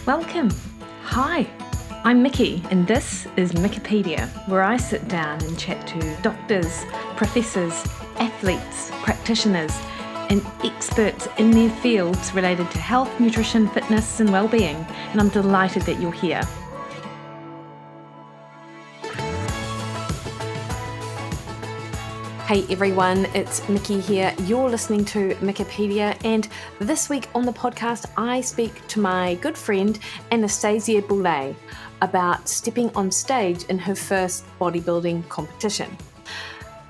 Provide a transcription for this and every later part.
Welcome. Hi, I'm Mikki, and this is Mikkipedia, where I sit down and chat to doctors, professors, athletes, practitioners, and experts in their fields related to health, nutrition, fitness, and well-being. And I'm delighted that you're here. Hey everyone, it's Mikki here. You're listening to Mikkipedia, and this week on the podcast I speak to my good friend Anastasia Boulais about stepping on stage in her first bodybuilding competition.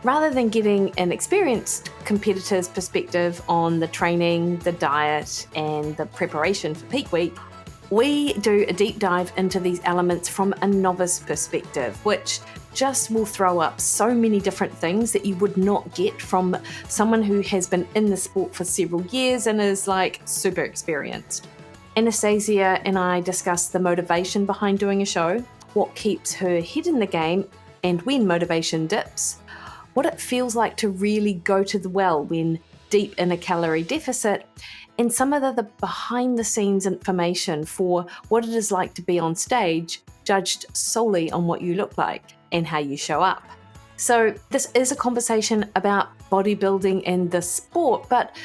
Rather than getting an experienced competitor's perspective on the training, the diet, and the preparation for peak week, we do a deep dive into these elements from a novice perspective, which just will throw up so many different things that you would not get from someone who has been in the sport for several years and is like super experienced. Anastasia and I discuss the motivation behind doing a show, what keeps her head in the game and when motivation dips, what it feels like to really go to the well when deep in a calorie deficit, and some of the behind the scenes information for what it is like to be on stage, judged solely on what you look like and how you show up. So this is a conversation about bodybuilding and the sport, but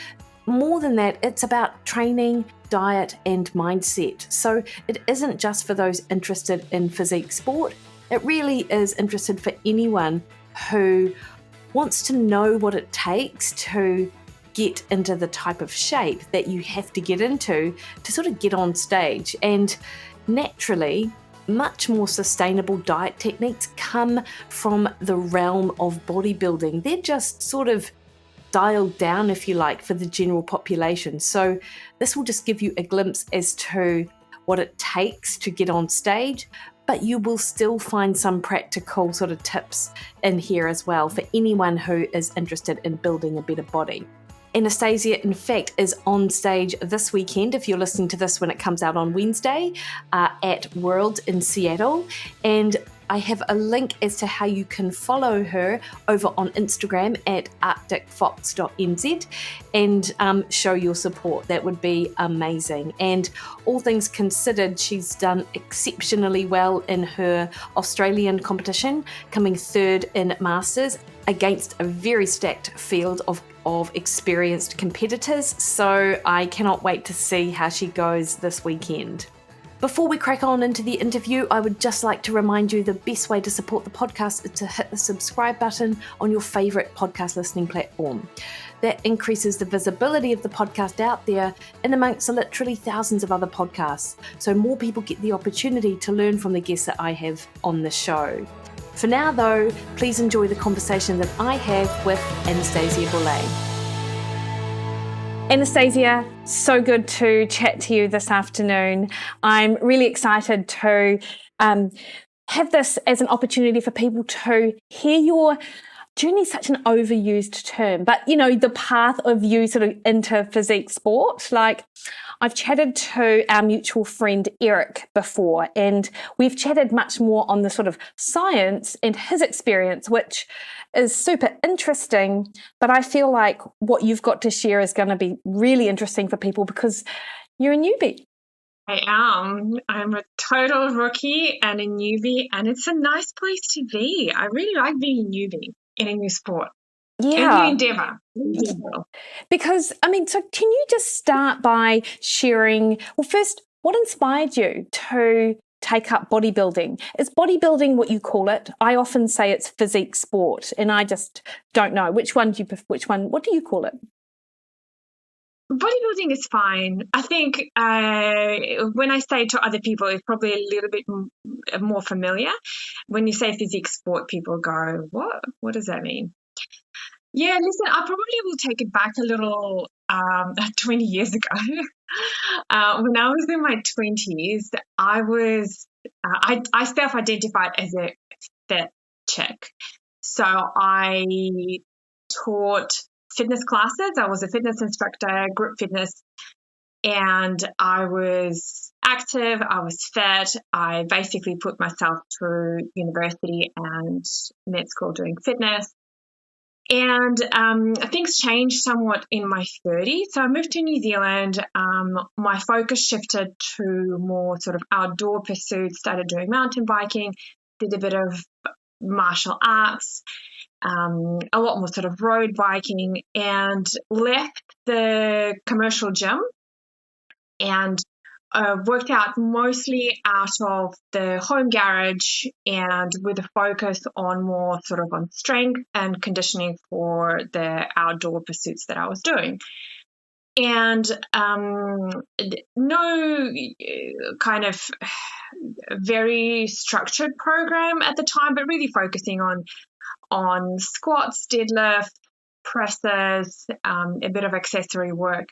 more than that, it's about training, diet, and mindset. So it isn't just for those interested in physique sport. It really is interested for anyone who wants to know what it takes to get into the type of shape that you have to get into to sort of get on stage. And naturally, much more sustainable diet techniques come from the realm of bodybuilding. They're just sort of dialed down, if you like, for the general population. So this will just give you a glimpse as to what it takes to get on stage, but you will still find some practical sort of tips in here as well for anyone who is interested in building a better body. Anastasia, in fact, is on stage this weekend, if you're listening to this when it comes out on Wednesday, at World in Seattle. And I have a link as to how you can follow her over on Instagram at arcticfox.nz and show your support. That would be amazing. And all things considered, she's done exceptionally well in her Australian competition, coming third in Masters against a very stacked field of experienced competitors. So I cannot wait to see how she goes this weekend. Before we crack on into the interview, I would just like to remind you the best way to support the podcast is to hit the subscribe button on your favourite podcast listening platform. That increases the visibility of the podcast out there and amongst literally thousands of other podcasts, so more people get the opportunity to learn from the guests that I have on the show. For now though, please enjoy the conversation that I have with Anastasia Boulais. Anastasia, so good to chat to you this afternoon. I'm really excited to have this as an opportunity for people to hear your journey, such an overused term, but you know, the path of you sort of into physique sport. Like, I've chatted to our mutual friend Eric before, and we've chatted much more on the sort of science and his experience, which is super interesting. But I feel like what you've got to share is going to be really interesting for people because you're a newbie. I am. I'm a total rookie and a newbie, and it's a nice place to be. I really like being a newbie in a new sport. Yeah. A new endeavor. Because, I mean, so can you just start by sharing, well, first, what inspired you to take up bodybuilding? Is bodybuilding what you call it? I often say it's physique sport, and I just don't know. What do you call it? Bodybuilding is fine. I think when I say to other people, it's probably a little bit more familiar. When you say physique sport, people go, what? What does that mean? Yeah, listen, I probably will take it back a little 20 years ago. When I was in my 20s, I self-identified as a fat chick. So I taught fitness classes. I was a fitness instructor, group fitness, and I was active, I was fit. I basically put myself through university and med school doing fitness. And things changed somewhat in my 30s. So I moved to New Zealand. My focus shifted to more sort of outdoor pursuits, started doing mountain biking, did a bit of martial arts, a lot more sort of road biking, and left the commercial gym and worked out mostly out of the home garage and with a focus on more sort of on strength and conditioning for the outdoor pursuits that I was doing. And no kind of very structured program at the time, but really focusing on squats, deadlifts, presses, a bit of accessory work.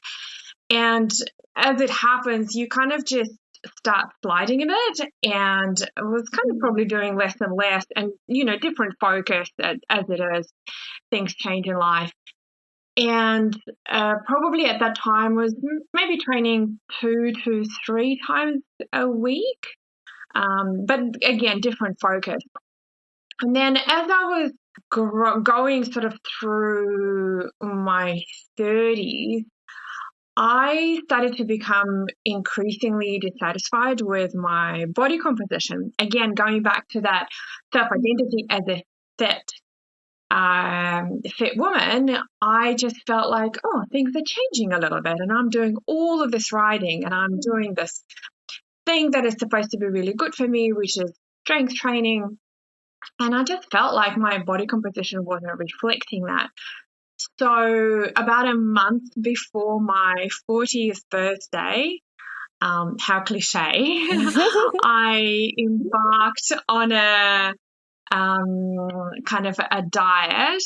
And as it happens, you kind of just start sliding a bit, and I was kind of probably doing less and less, and, different focus as it is. Things change in life. And probably at that time was maybe training 2 to 3 times a week. But again, different focus. And then as I was going sort of through my 30s, I started to become increasingly dissatisfied with my body composition. Again, going back to that self-identity as a fit woman, I just felt like, oh, things are changing a little bit, and I'm doing all of this riding, and I'm doing this thing that is supposed to be really good for me, which is strength training. And I just felt like my body composition wasn't reflecting that. So about a month before my 40th birthday, how cliche, I embarked on a kind of a diet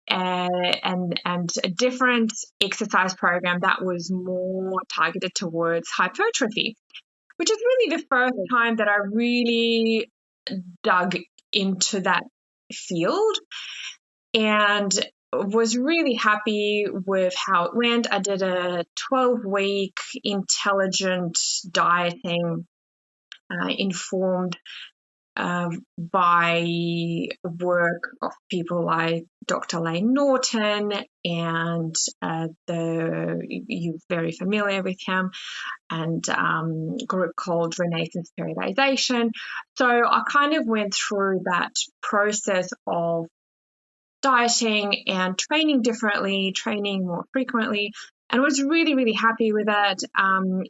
and a different exercise program that was more targeted towards hypertrophy, which is really the first time that I really dug into that field and was really happy with how it went. I did a 12-week intelligent dieting informed by work of people like Dr. Lane Norton, and you're very familiar with him, and group called Renaissance Periodization. So I kind of went through that process of dieting and training differently, training more frequently, and was really, really happy with it.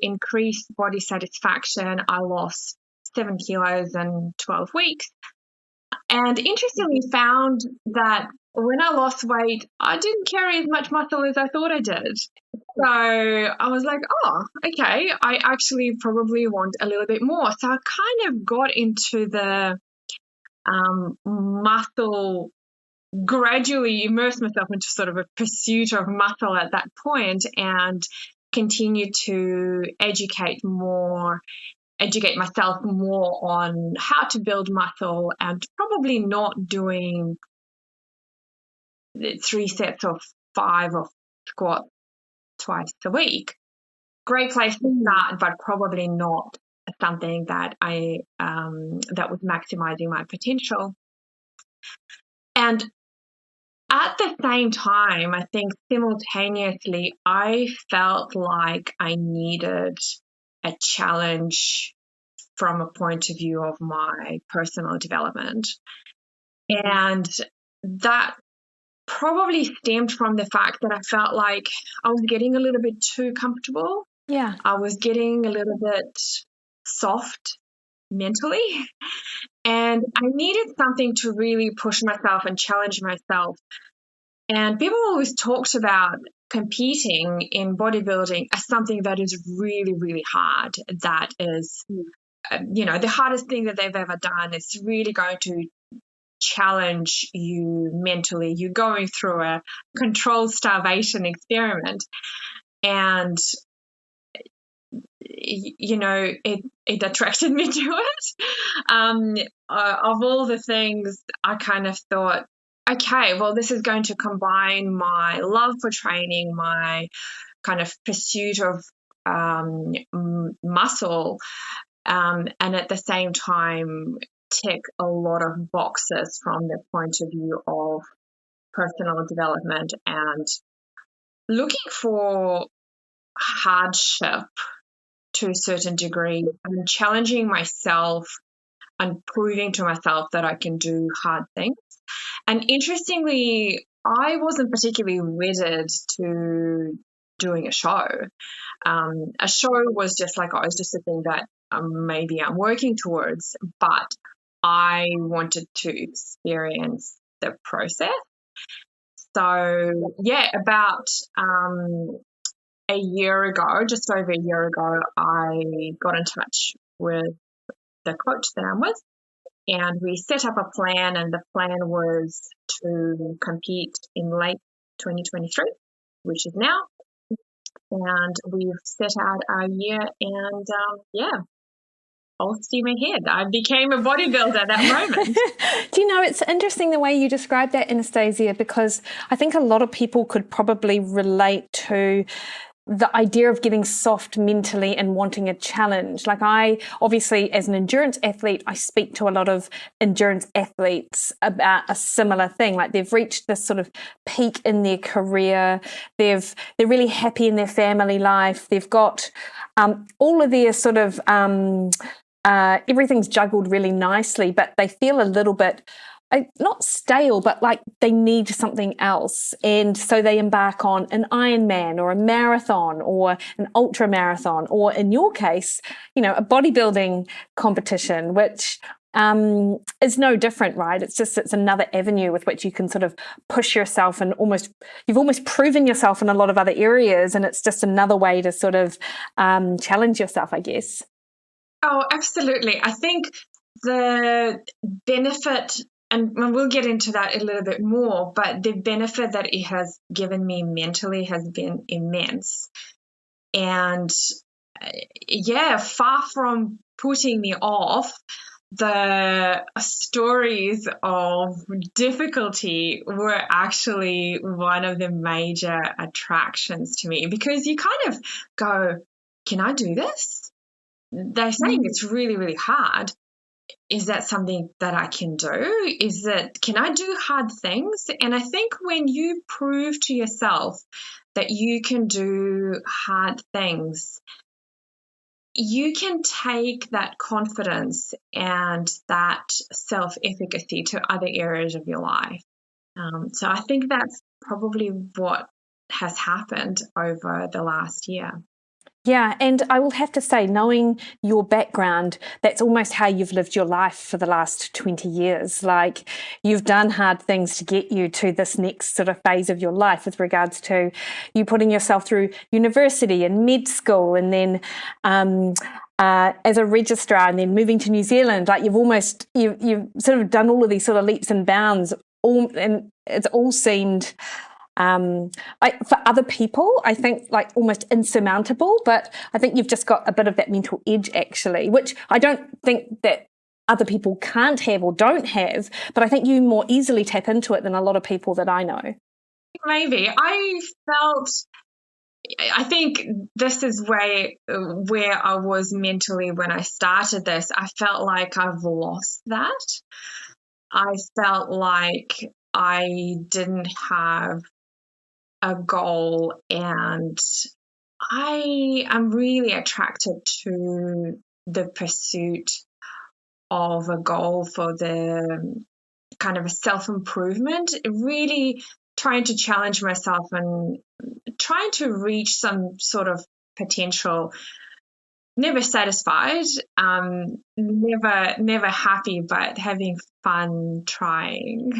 Increased body satisfaction. I lost 7 kilos in 12 weeks. And interestingly found that when I lost weight, I didn't carry as much muscle as I thought I did. So I was like, oh, okay, I actually probably want a little bit more. So I kind of got into the muscle, gradually immersed myself into sort of a pursuit of muscle at that point, and continued to educate myself more on how to build muscle, and probably not doing 3 sets of 5 of squats twice a week. Great place to start, but probably not something that that was maximizing my potential. And at the same time, I think simultaneously, I felt like I needed a challenge from a point of view of my personal development. And that probably stemmed from the fact that I felt like I was getting a little bit too comfortable. Yeah. I was getting a little bit soft mentally, and I needed something to really push myself and challenge myself. And people always talked about competing in bodybuilding as something that is really, really hard. That is, the hardest thing that they've ever done. Is really going to challenge you mentally. You're going through a controlled starvation experiment. And it attracted me to it. Of all the things, I kind of thought, okay, well, this is going to combine my love for training, my kind of pursuit of muscle, and at the same time tick a lot of boxes from the point of view of personal development and looking for hardship to a certain degree and challenging myself and proving to myself that I can do hard things. And interestingly, I wasn't particularly wedded to doing a show. A show was just like, oh, it's just a thing that maybe I'm working towards, but I wanted to experience the process. So, yeah, about a year ago, just over a year ago, I got in touch with the coach that I'm with, and we set up a plan, and the plan was to compete in late 2023, which is now, and we've set out our year, and all steam ahead. I became a bodybuilder at that moment. Do you know, it's interesting the way you describe that, Anastasia, because I think a lot of people could probably relate to the idea of getting soft mentally and wanting a challenge. Like, I obviously, as an endurance athlete, I speak to a lot of endurance athletes about a similar thing. Like, they've reached this sort of peak in their career. They're really happy in their family life. They've got all of their sort of everything's juggled really nicely, but they feel a little bit not stale, but like they need something else. And so they embark on an Ironman or a marathon or an ultra marathon, or in your case, you know, a bodybuilding competition, which is no different, right? It's another avenue with which you can sort of push yourself, and you've almost proven yourself in a lot of other areas. And it's just another way to sort of challenge yourself, I guess. Oh, absolutely. I think the benefit, and we'll get into that a little bit more, but the benefit that it has given me mentally has been immense. And far from putting me off, the stories of difficulty were actually one of the major attractions to me, because you kind of go, can I do this? They're saying it's really, really hard. Is that something that I can do? Can I do hard things? And I think when you prove to yourself that you can do hard things, you can take that confidence and that self-efficacy to other areas of your life. So I think that's probably what has happened over the last year. Yeah, and I will have to say, knowing your background, that's almost how you've lived your life for the last 20 years. Like, you've done hard things to get you to this next sort of phase of your life, with regards to you putting yourself through university and med school, and then as a registrar, and then moving to New Zealand. Like, you've sort of done all of these sort of leaps and bounds, and it's all seemed for other people, I think, like almost insurmountable, but I think you've just got a bit of that mental edge, actually, which I don't think that other people can't have or don't have, but I think you more easily tap into it than a lot of people that I know. Maybe. I think this is where I was mentally when I started this. I felt like I've lost that. I felt like I didn't have a goal, and I am really attracted to the pursuit of a goal for the kind of a self-improvement, really trying to challenge myself and trying to reach some sort of potential. Never satisfied, never happy, but having fun trying.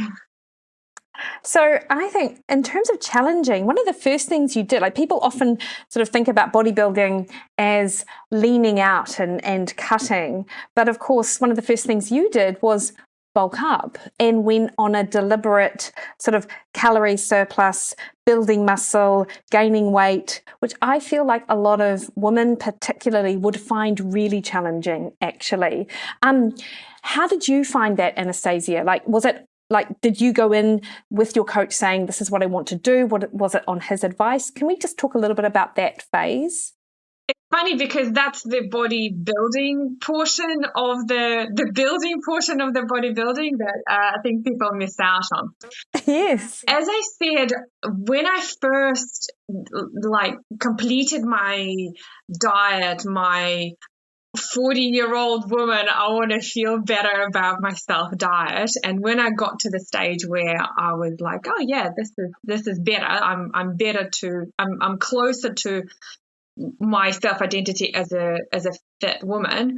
So I think in terms of challenging, one of the first things you did, like, people often sort of think about bodybuilding as leaning out and cutting. But of course, one of the first things you did was bulk up and went on a deliberate sort of calorie surplus, building muscle, gaining weight, which I feel like a lot of women particularly would find really challenging, actually. How did you find that, Anastasia? Like, did you go in with your coach saying, this is what I want to do? Was it on his advice? Can we just talk a little bit about that phase? Funny because that's the bodybuilding portion of the building portion of the bodybuilding that I think people miss out on. Yes. As I said, when I first completed my diet, my 40-year-old woman, I want to feel better about myself diet. And when I got to the stage where I was like, oh yeah, this is better. I'm better I'm closer to my self-identity as a fit woman.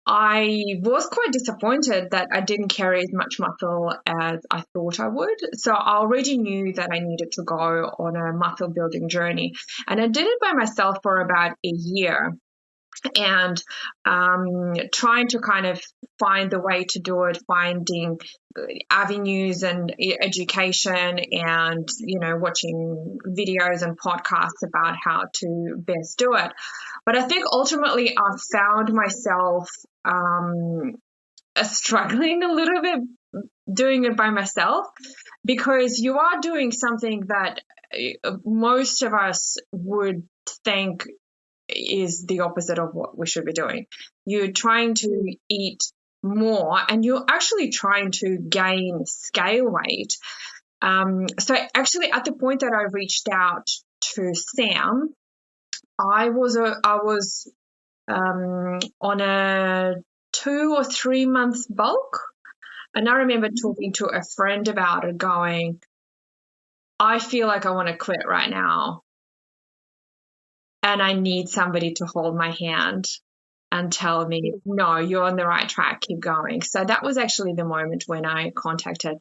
I was quite disappointed that I didn't carry as much muscle as I thought I would. So I already knew that I needed to go on a muscle building journey. And I did it by myself for about a year. And trying to kind of find the way to do it, finding avenues and education and, watching videos and podcasts about how to best do it. But I think ultimately I found myself struggling a little bit doing it by myself, because you are doing something that most of us would think is the opposite of what we should be doing. You're trying to eat more and you're actually trying to gain scale weight. So actually at the point that I reached out to Sam, I was on a 2 or 3 months bulk. And I remember talking to a friend about it, going, I feel like I want to quit right now. And I need somebody to hold my hand and tell me, no, you're on the right track, keep going. So that was actually the moment when I contacted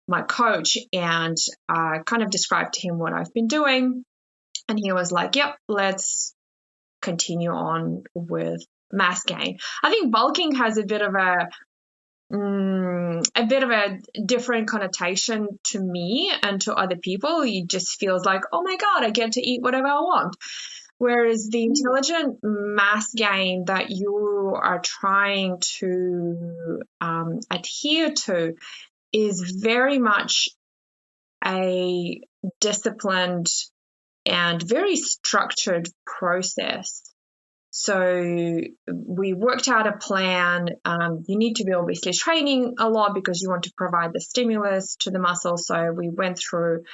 my coach and kind of described to him what I've been doing. And he was like, yep, let's continue on with mass gain. I think bulking has a bit of a different connotation to me and to other people. It just feels like, oh my God, I get to eat whatever I want. Whereas the intelligent mass gain that you are trying to adhere to is very much a disciplined and very structured process. So we worked out a plan. You need to be obviously training a lot because you want to provide the stimulus to the muscle. So we went through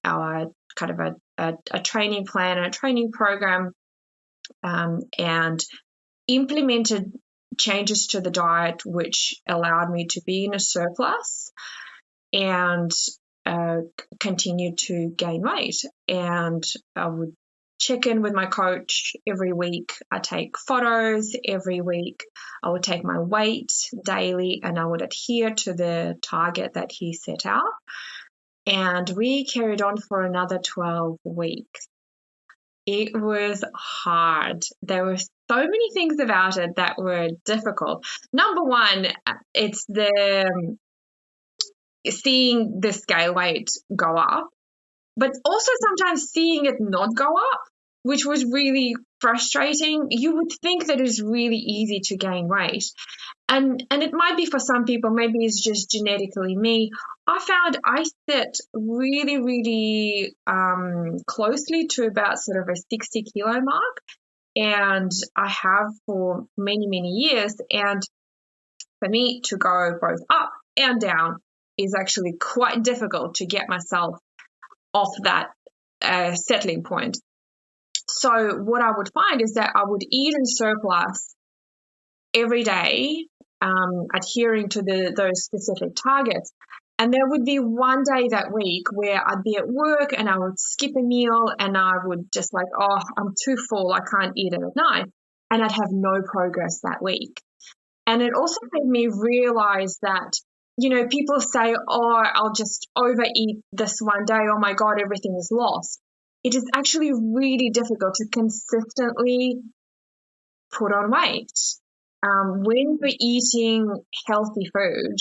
our kind of a training plan, a training program, and implemented changes to the diet, which allowed me to be in a surplus and continue to gain weight. And I would check in with my coach every week. I take photos every week. I would take my weight daily and I would adhere to the target that he set out. And we carried on for another 12 weeks. It was hard. There were so many things about it that were difficult. Number one, it's seeing the scale weight go up, but also sometimes seeing it not go up, which was really frustrating. You would think that it's really easy to gain weight. And it might be for some people, maybe it's just genetically me. I found I sit really, really closely to about sort of a 60 kilo mark. And I have for many, many years. And for me to go both up and down is actually quite difficult to get myself off that settling point. So what I would find is that I would eat in surplus every day, adhering to those specific targets. And there would be one day that week where I'd be at work and I would skip a meal and I would just like, oh, I'm too full, I can't eat it at night. And I'd have no progress that week. And it also made me realize that, people say, oh, I'll just overeat this one day. Oh my God, everything is lost. It is actually really difficult to consistently put on weight when you're eating healthy food.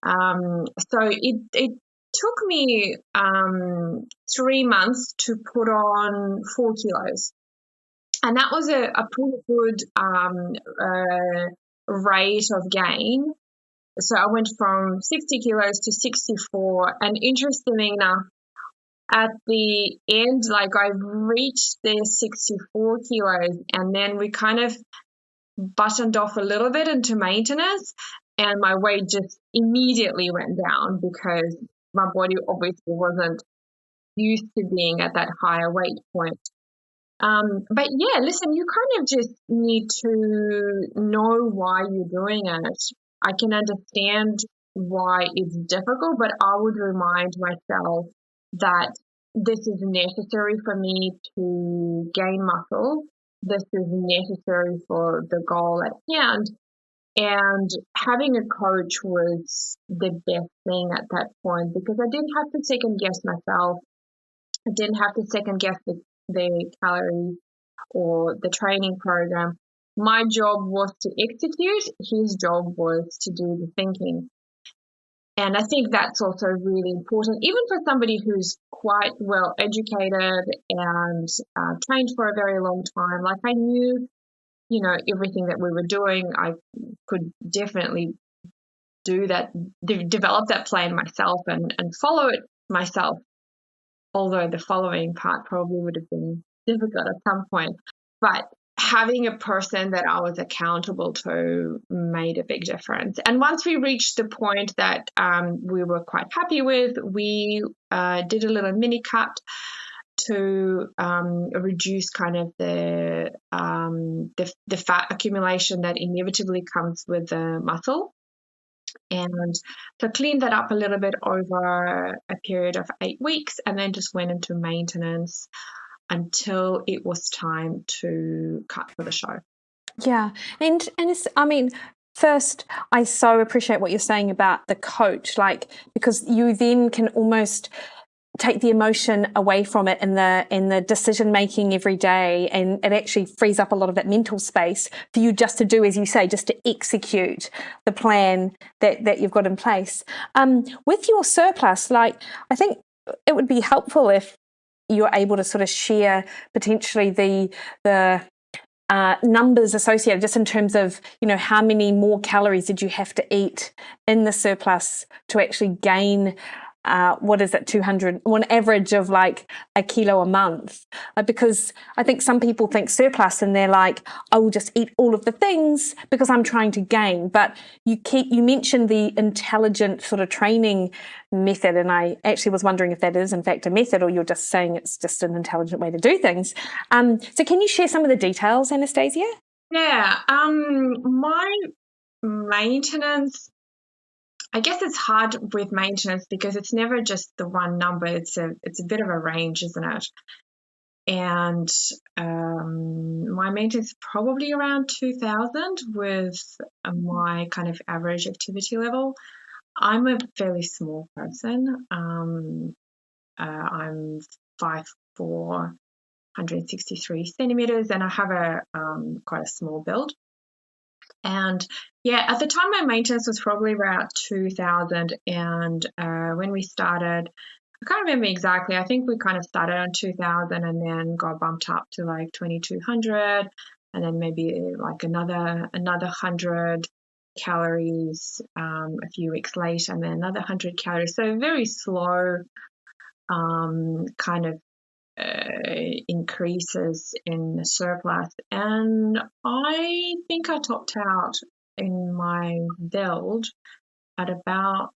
So it took me 3 months to put on 4 kilos. And that was a pretty good rate of gain. So I went from 60 kilos to 64. And interestingly enough, at the end, like I reached the 64 kilos, and then we kind of buttoned off a little bit into maintenance, and my weight just immediately went down because my body obviously wasn't used to being at that higher weight point. But yeah, listen, you kind of just need to know why you're doing it. I can understand why it's difficult, but I would remind myself that this is necessary for me to gain muscle. This is necessary for the goal at hand. And having a coach was the best thing at that point because I didn't have to second guess myself. I didn't have to second guess the calories or the training program. My job was to execute. His job was to do the thinking. And I think that's also really important, even for somebody who's quite well educated and trained for a very long time. Like I knew, everything that we were doing. I could definitely do that, develop that plan myself and follow it myself. Although the following part probably would have been difficult at some point. But having a person that I was accountable to made a big difference. And once we reached the point that we were quite happy with, we did a little mini cut to reduce kind of the fat accumulation that inevitably comes with the muscle. And to clean that up a little bit over a period of 8 weeks, and then just went into maintenance until it was time to cut for the show. Yeah. And it's, I mean, first, I so appreciate what you're saying about the coach, like, because you then can almost take the emotion away from it in the decision making every day, and it actually frees up a lot of that mental space for you just to do, as you say, just to execute the plan that you've got in place. With your surplus, like, I think it would be helpful if you're able to sort of share potentially the numbers associated, just in terms of, how many more calories did you have to eat in the surplus to actually gain 200, on average of like a kilo a month, because I think some people think surplus and they're like, I will just eat all of the things because I'm trying to gain. But you mentioned the intelligent sort of training method, and I actually was wondering if that is in fact a method, or you're just saying it's just an intelligent way to do things. So can you share some of the details, Anastasia? Yeah, my maintenance, I guess it's hard with maintenance because it's never just the one number. It's a bit of a range, isn't it? And my maintenance is probably around 2,000 with my kind of average activity level. I'm a fairly small person. I'm 5'4", 163 centimeters, and I have a quite a small build. And yeah, at the time my maintenance was probably around 2,000, and when we started, I can't remember exactly. I think we kind of started on 2,000 and then got bumped up to like 2,200, and then maybe like another 100 calories a few weeks later, and then another 100 calories. So very slow kind of increases in the surplus. And I think I topped out in my build at about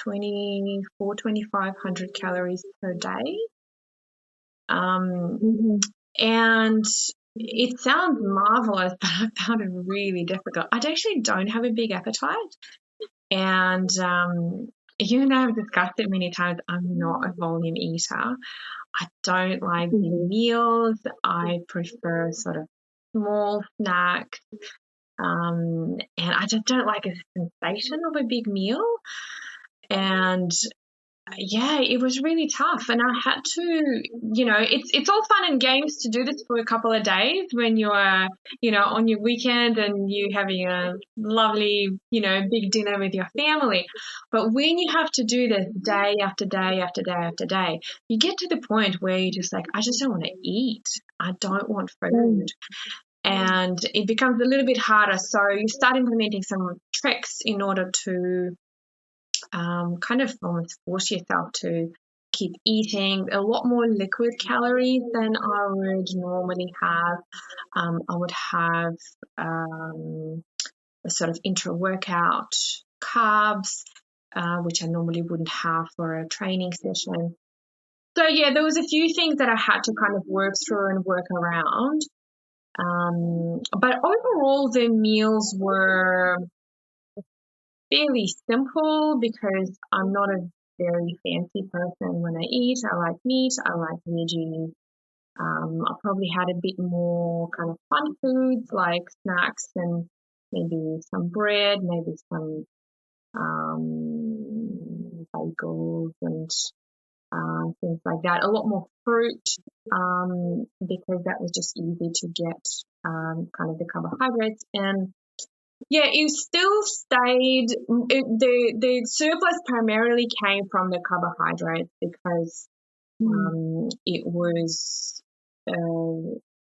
2,500 calories per day. And it sounds marvelous, but I found it really difficult. I actually don't have a big appetite. And I've discussed it many times, I'm not a volume eater. I don't like big meals. I prefer sort of small snacks. And I just don't like a sensation of a big meal. And yeah, it was really tough. And I had to, it's all fun and games to do this for a couple of days when you're, on your weekend and you're having a lovely, big dinner with your family. But when you have to do this day after day after day after day, you get to the point where you're just like, I just don't want to eat. I don't want food. And it becomes a little bit harder. So you start implementing some tricks in order to kind of almost force yourself to keep eating a lot more liquid calories than I would normally have. I would have a sort of intra-workout carbs, which I normally wouldn't have for a training session. So yeah, there was a few things that I had to kind of work through and work around. But overall, the meals were fairly simple because I'm not a very fancy person when I eat. I like meat, I like veggies. I probably had a bit more kind of fun foods like snacks and maybe some bread, maybe some bagels and things like that. A lot more fruit because that was just easy to get kind of the carbohydrates. And yeah, it still stayed, the surplus primarily came from the carbohydrates because it was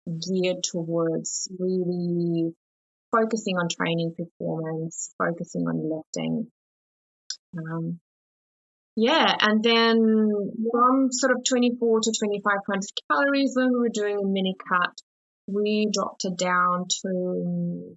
geared towards really focusing on training performance, focusing on lifting. And then from sort of 24 to 2,500 calories when we were doing a mini cut, we dropped it down to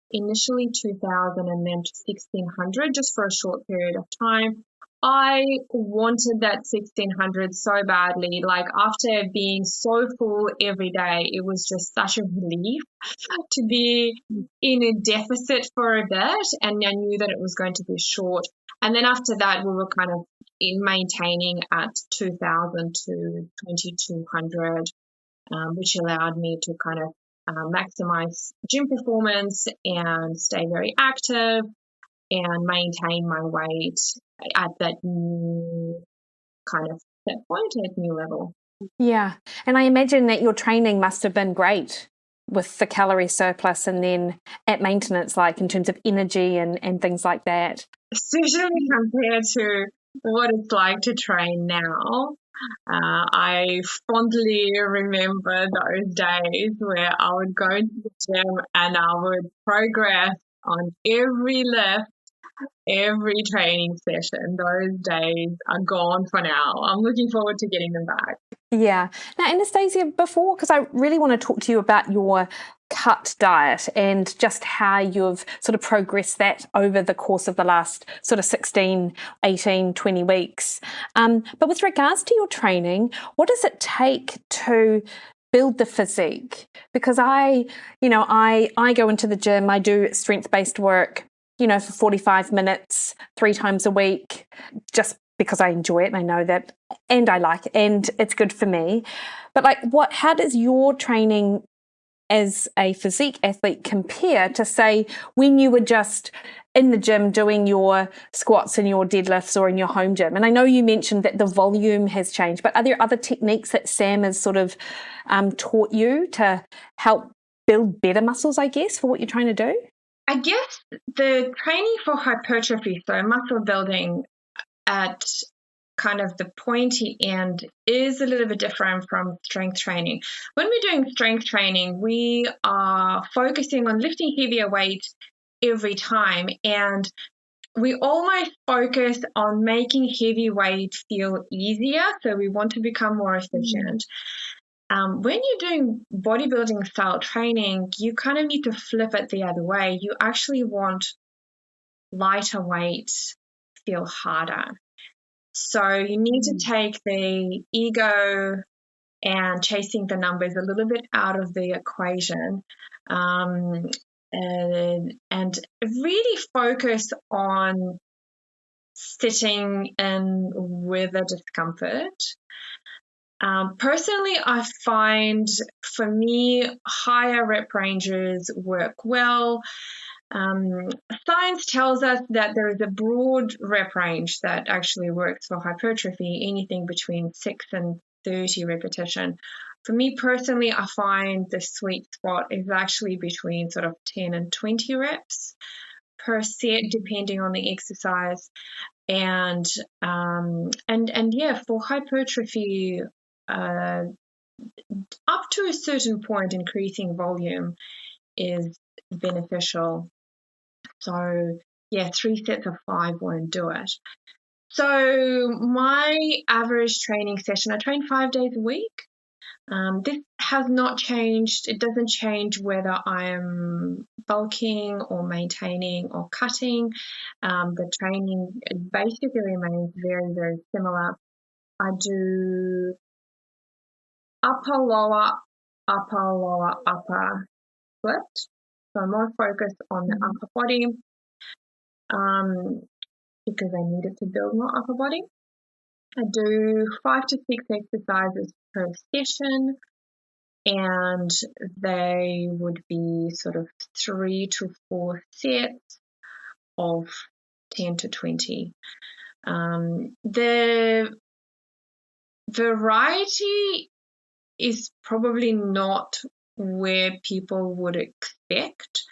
initially 2,000 and then to 1,600 just for a short period of time. I wanted that 1,600 so badly. Like after being so full every day, it was just such a relief to be in a deficit for a bit, and I knew that it was going to be short. And then after that, we were kind of maintaining at 2,000 to 2,200, which allowed me to kind of maximize gym performance and stay very active and maintain my weight at that new kind of set point at new level. Yeah. And I imagine that your training must have been great with the calorie surplus and then at maintenance, like in terms of energy and things like that. Especially compared to what it's like to train now. I fondly remember those days where I would go to the gym and I would progress on every lift, every training session. Those days are gone for now. I'm looking forward to getting them back. Yeah. Now, Anastasia, before, because I really want to talk to you about your cut diet and just how you've sort of progressed that over the course of the last sort of 16, 18, 20 weeks. But with regards to your training, what does it take to build the physique? Because I go into the gym, I do strength-based work, for 45 minutes, 3 times a week, just because I enjoy it and I know that, and I like it, and it's good for me. But how does your training as a physique athlete compare to, say, when you were just in the gym doing your squats and your deadlifts or in your home gym? And I know you mentioned that the volume has changed, but are there other techniques that Sam has sort of taught you to help build better muscles, I guess, for what you're trying to do? I guess the training for hypertrophy, so muscle building at kind of the pointy end, is a little bit different from strength training. When we're doing strength training, we are focusing on lifting heavier weights every time, and we almost focus on making heavy weights feel easier, so we want to become more efficient. When you're doing bodybuilding style training, you kind of need to flip it the other way. You actually want lighter weights feel harder. So you need to take the ego and chasing the numbers a little bit out of the equation, and really focus on sitting in with a discomfort. Personally, I find for me, higher rep ranges work well. Science tells us that there is a broad rep range that actually works for hypertrophy, anything between 6 and 30 repetition. For me personally, I find the sweet spot is actually between sort of 10 and 20 reps per set, depending on the exercise. And yeah, for hypertrophy, up to a certain point, increasing volume is beneficial. So yeah, 3 sets of 5 won't do it. So my average training session, I train 5 days a week. This has not changed. It doesn't change whether I am bulking or maintaining or cutting. The training basically remains very, very similar. I do upper, lower, upper, lower, upper split. So I'm more focused on the upper body because I need it to build more upper body. I do 5 to 6 exercises per session, and they would be sort of 3 to 4 sets of 10 to 20. The variety is probably not where people would expect.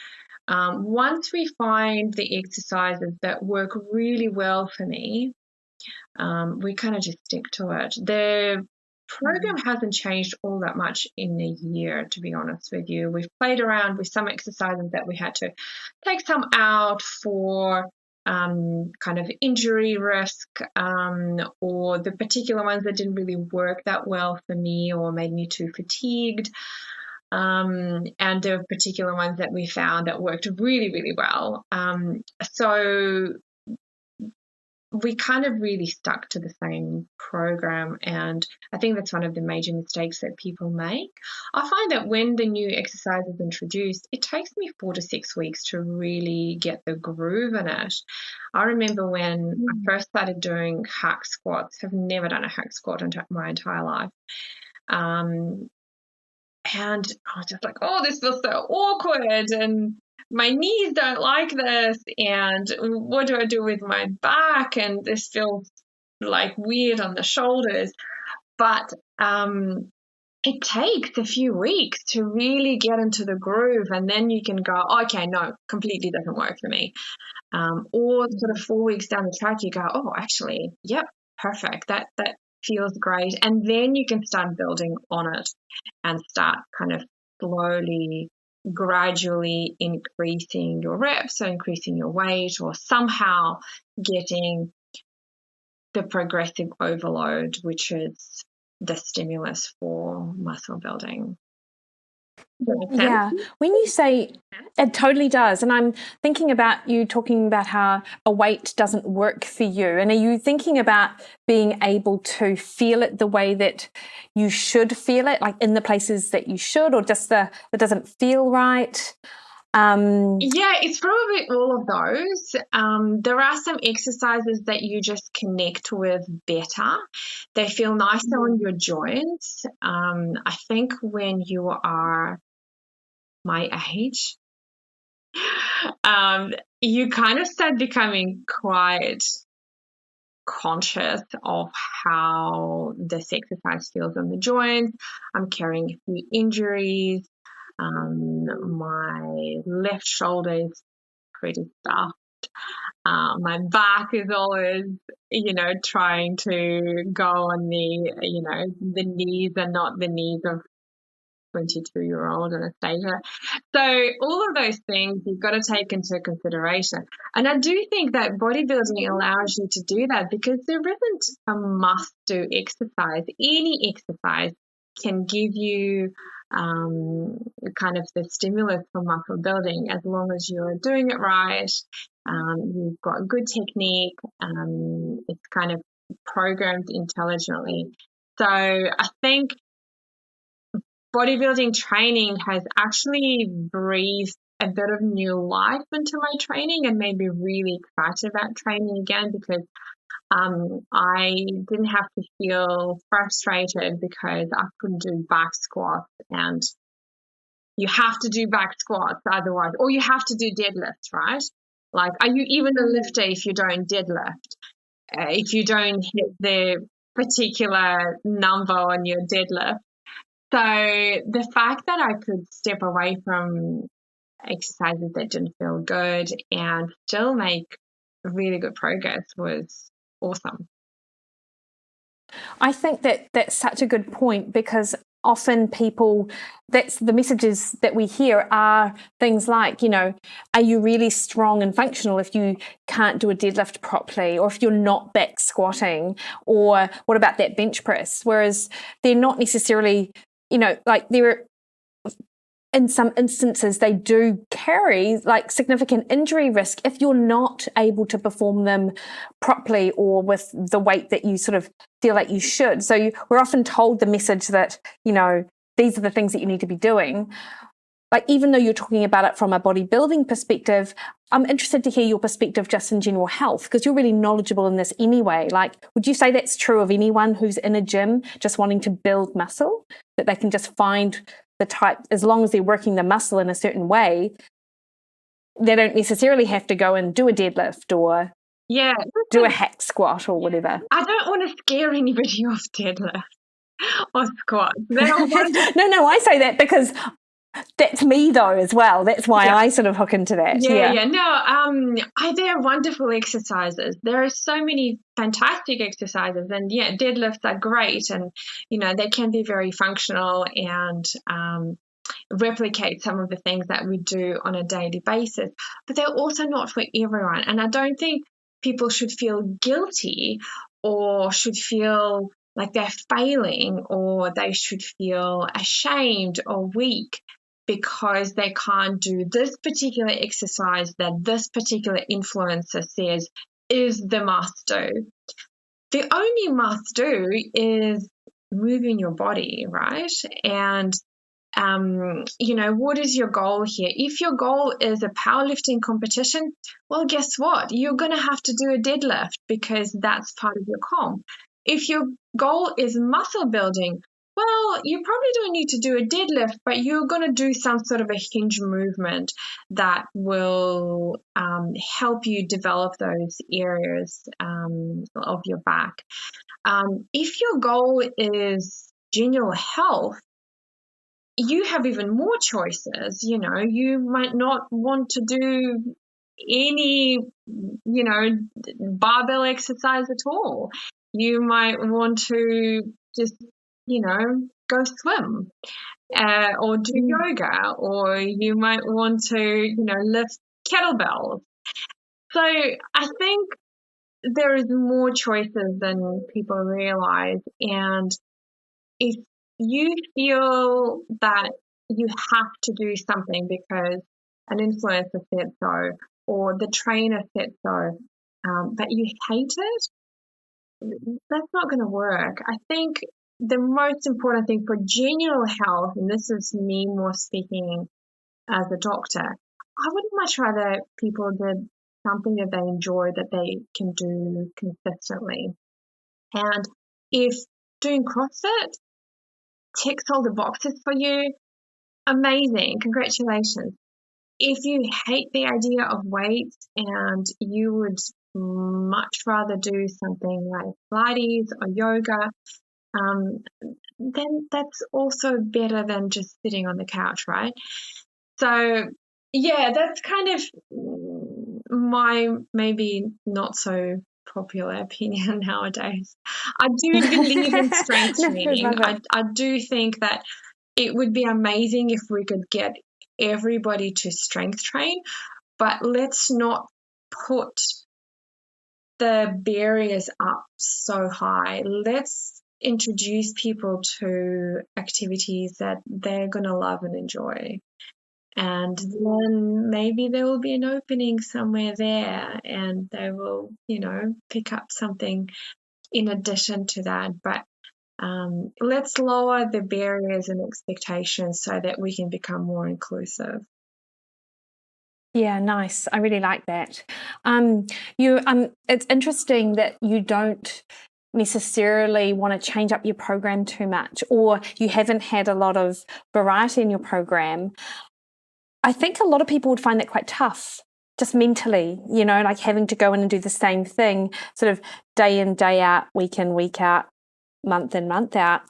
Once we find the exercises that work really well for me, we kind of just stick to it. The program hasn't changed all that much in a year, to be honest with you. We've played around with some exercises that we had to take some out for kind of injury risk, or the particular ones that didn't really work that well for me or made me too fatigued. And there were particular ones that we found that worked really, really well. So we kind of really stuck to the same program, and I think that's one of the major mistakes that people make. I find that when the new exercise is introduced, it takes me 4 to 6 weeks to really get the groove in it. I remember when I first started doing hack squats. I've never done a hack squat in my entire life. And I was just like, oh, this feels so awkward, and my knees don't like this, and what do I do with my back? And this feels like weird on the shoulders. But it takes a few weeks to really get into the groove, and then you can go, okay, no, completely doesn't work for me. Or sort of 4 weeks down the track, you go, oh, actually, yep, perfect. That feels great. And then you can start building on it and start kind of slowly, gradually increasing your reps or increasing your weight, or somehow getting the progressive overload, which is the stimulus for muscle building. Yeah, when you say it totally does, and I'm thinking about you talking about how a weight doesn't work for you, and are you thinking about being able to feel it the way that you should feel it, like in the places that you should, or just that doesn't feel right? Yeah, it's probably all of those. There are some exercises that you just connect with better. They feel nicer on your joints. I think when you are my age, you kind of start becoming quite conscious of how this exercise feels on the joints. I'm carrying a few injuries. My left shoulder is pretty stuffed. My back is always, trying to go on the knees are not the knees of 22-year-old Anastasia. So all of those things you've got to take into consideration. And I do think that bodybuilding allows you to do that, because there isn't a must-do exercise. Any exercise can give you kind of the stimulus for muscle building, as long as you're doing it right. You've got good technique. It's kind of programmed intelligently. So I think bodybuilding training has actually breathed a bit of new life into my training, and made me really excited about training again, because I didn't have to feel frustrated because I couldn't do back squats, and you have to do back squats otherwise, or you have to do deadlifts, right? Like, are you even a lifter if you don't deadlift? If you don't hit the particular number on your deadlift? So the fact that I could step away from exercises that didn't feel good and still make really good progress was awesome. I think that that's such a good point, because often that's the messages that we hear are things like, are you really strong and functional if you can't do a deadlift properly, or if you're not back squatting, or what about that bench press? Whereas they're not necessarily, in some instances, they do carry like significant injury risk if you're not able to perform them properly or with the weight that you sort of feel like you should. So we're often told the message that, these are the things that you need to be doing. Like, even though you're talking about it from a bodybuilding perspective, I'm interested to hear your perspective just in general health, because you're really knowledgeable in this anyway. Like, would you say that's true of anyone who's in a gym just wanting to build muscle, that they can just find the type, as long as they're working the muscle in a certain way, they don't necessarily have to go and do a deadlift or do a hack squat or whatever? I don't want to scare anybody off deadlift or squat. No, I say that because that's me though as well. That's why I sort of hook into that. No, they're wonderful exercises. There are so many fantastic exercises, and deadlifts are great, and they can be very functional and replicate some of the things that we do on a daily basis. But they're also not for everyone, and I don't think people should feel guilty or should feel like they're failing, or they should feel ashamed or weak because they can't do this particular exercise that this particular influencer says is the must do. The only must do is moving your body, right? And, what is your goal here? If your goal is a powerlifting competition, well, guess what? You're going to have to do a deadlift because that's part of your comp. If your goal is muscle building, well, you probably don't need to do a deadlift, but you're going to do some sort of a hinge movement that will help you develop those areas of your back. If your goal is general health, you have even more choices. You might not want to do any, barbell exercise at all. You might want to just go swim or do yoga, or you might want to, lift kettlebells. So I think there is more choices than people realize. And if you feel that you have to do something because an influencer said so, or the trainer said so, but you hate it, that's not going to work. I think the most important thing for general health, and this is me more speaking as a doctor, I would much rather people did something that they enjoy, that they can do consistently. And if doing CrossFit ticks all the boxes for you, amazing, congratulations. If you hate the idea of weights and you would much rather do something like Pilates or yoga, then that's also better than just sitting on the couch, right? So, that's kind of my maybe not so popular opinion nowadays. I do believe in strength training. I do think that it would be amazing if we could get everybody to strength train, but let's not put the barriers up so high. Let's introduce people to activities that they're going to love and enjoy. And then maybe there will be an opening somewhere there and they will, pick up something in addition to that. But let's lower the barriers and expectations so that we can become more inclusive. Yeah, nice. I really like that. It's interesting that you don't necessarily want to change up your program too much, or you haven't had a lot of variety in your program. I think a lot of people would find that quite tough, just mentally, like having to go in and do the same thing, sort of day in, day out, week in, week out, month in, month out.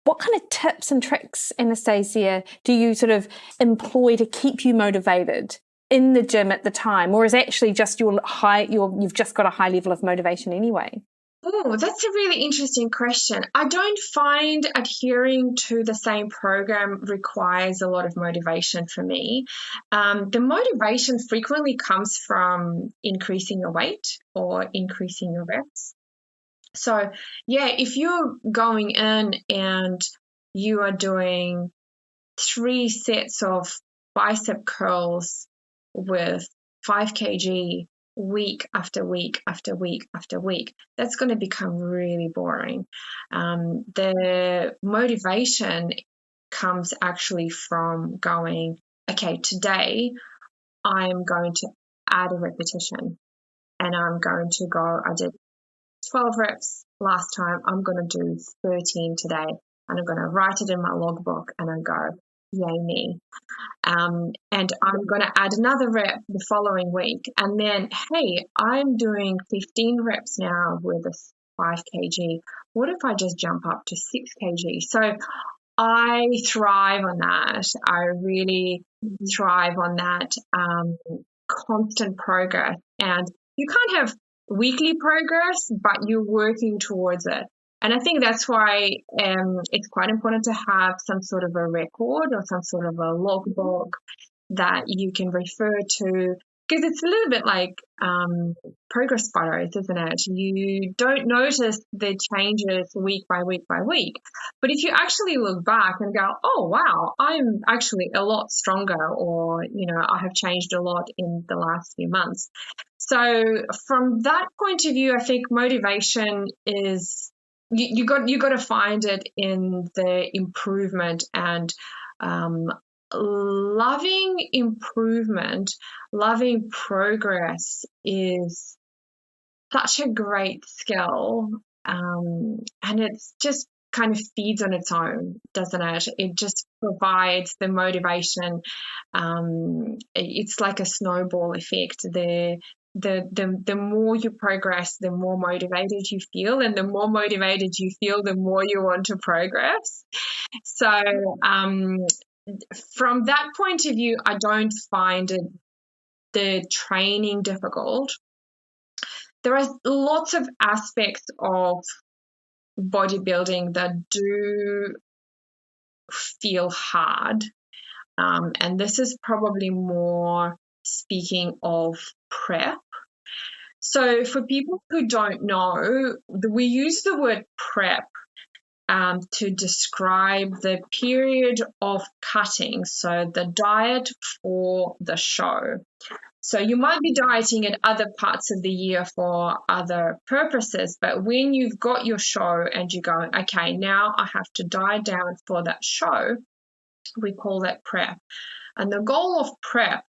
What kind of tips and tricks, Anastasia, do you sort of employ to keep you motivated in the gym at the time, or is actually just you've just got a high level of motivation anyway? Oh, that's a really interesting question. I don't find adhering to the same program requires a lot of motivation for me. The motivation frequently comes from increasing your weight or increasing your reps. So, yeah, if you're going in and you are doing 3 sets of bicep curls with 5 kg week after week after week after week, that's going to become really boring. The motivation comes actually from going, okay, today I'm going to add a repetition and I'm going to go, I did 12 reps last time, I'm going to do 13 today. And I'm going to write it in my logbook and I go, yay me. And I'm going to add another rep the following week. And then, hey, I'm doing 15 reps now with a 5 kg. What if I just jump up to 6 kg? So I thrive on that. I really thrive on that constant progress. And you can't have weekly progress, but you're working towards it. And I think that's why it's quite important to have some sort of a record or some sort of a logbook that you can refer to, because it's a little bit like progress photos, isn't it? You don't notice the changes week by week by week. But if you actually look back and go, oh, wow, I'm actually a lot stronger, or, I have changed a lot in the last few months. So from that point of view, I think motivation is, you got to find it in the improvement, and loving improvement, loving progress is such a great skill, and it's just kind of feeds on its own, doesn't it? It just provides the motivation. It's like a snowball effect. The more you progress, the more motivated you feel, and the more motivated you feel, the more you want to progress. So from that point of view, I don't find the training difficult. There are lots of aspects of bodybuilding that do feel hard, and this is probably more speaking of prep. So for people who don't know, we use the word prep to describe the period of cutting, so the diet for the show. So you might be dieting at other parts of the year for other purposes, but when you've got your show and you're going, okay, now I have to diet down for that show, we call that prep. And the goal of prep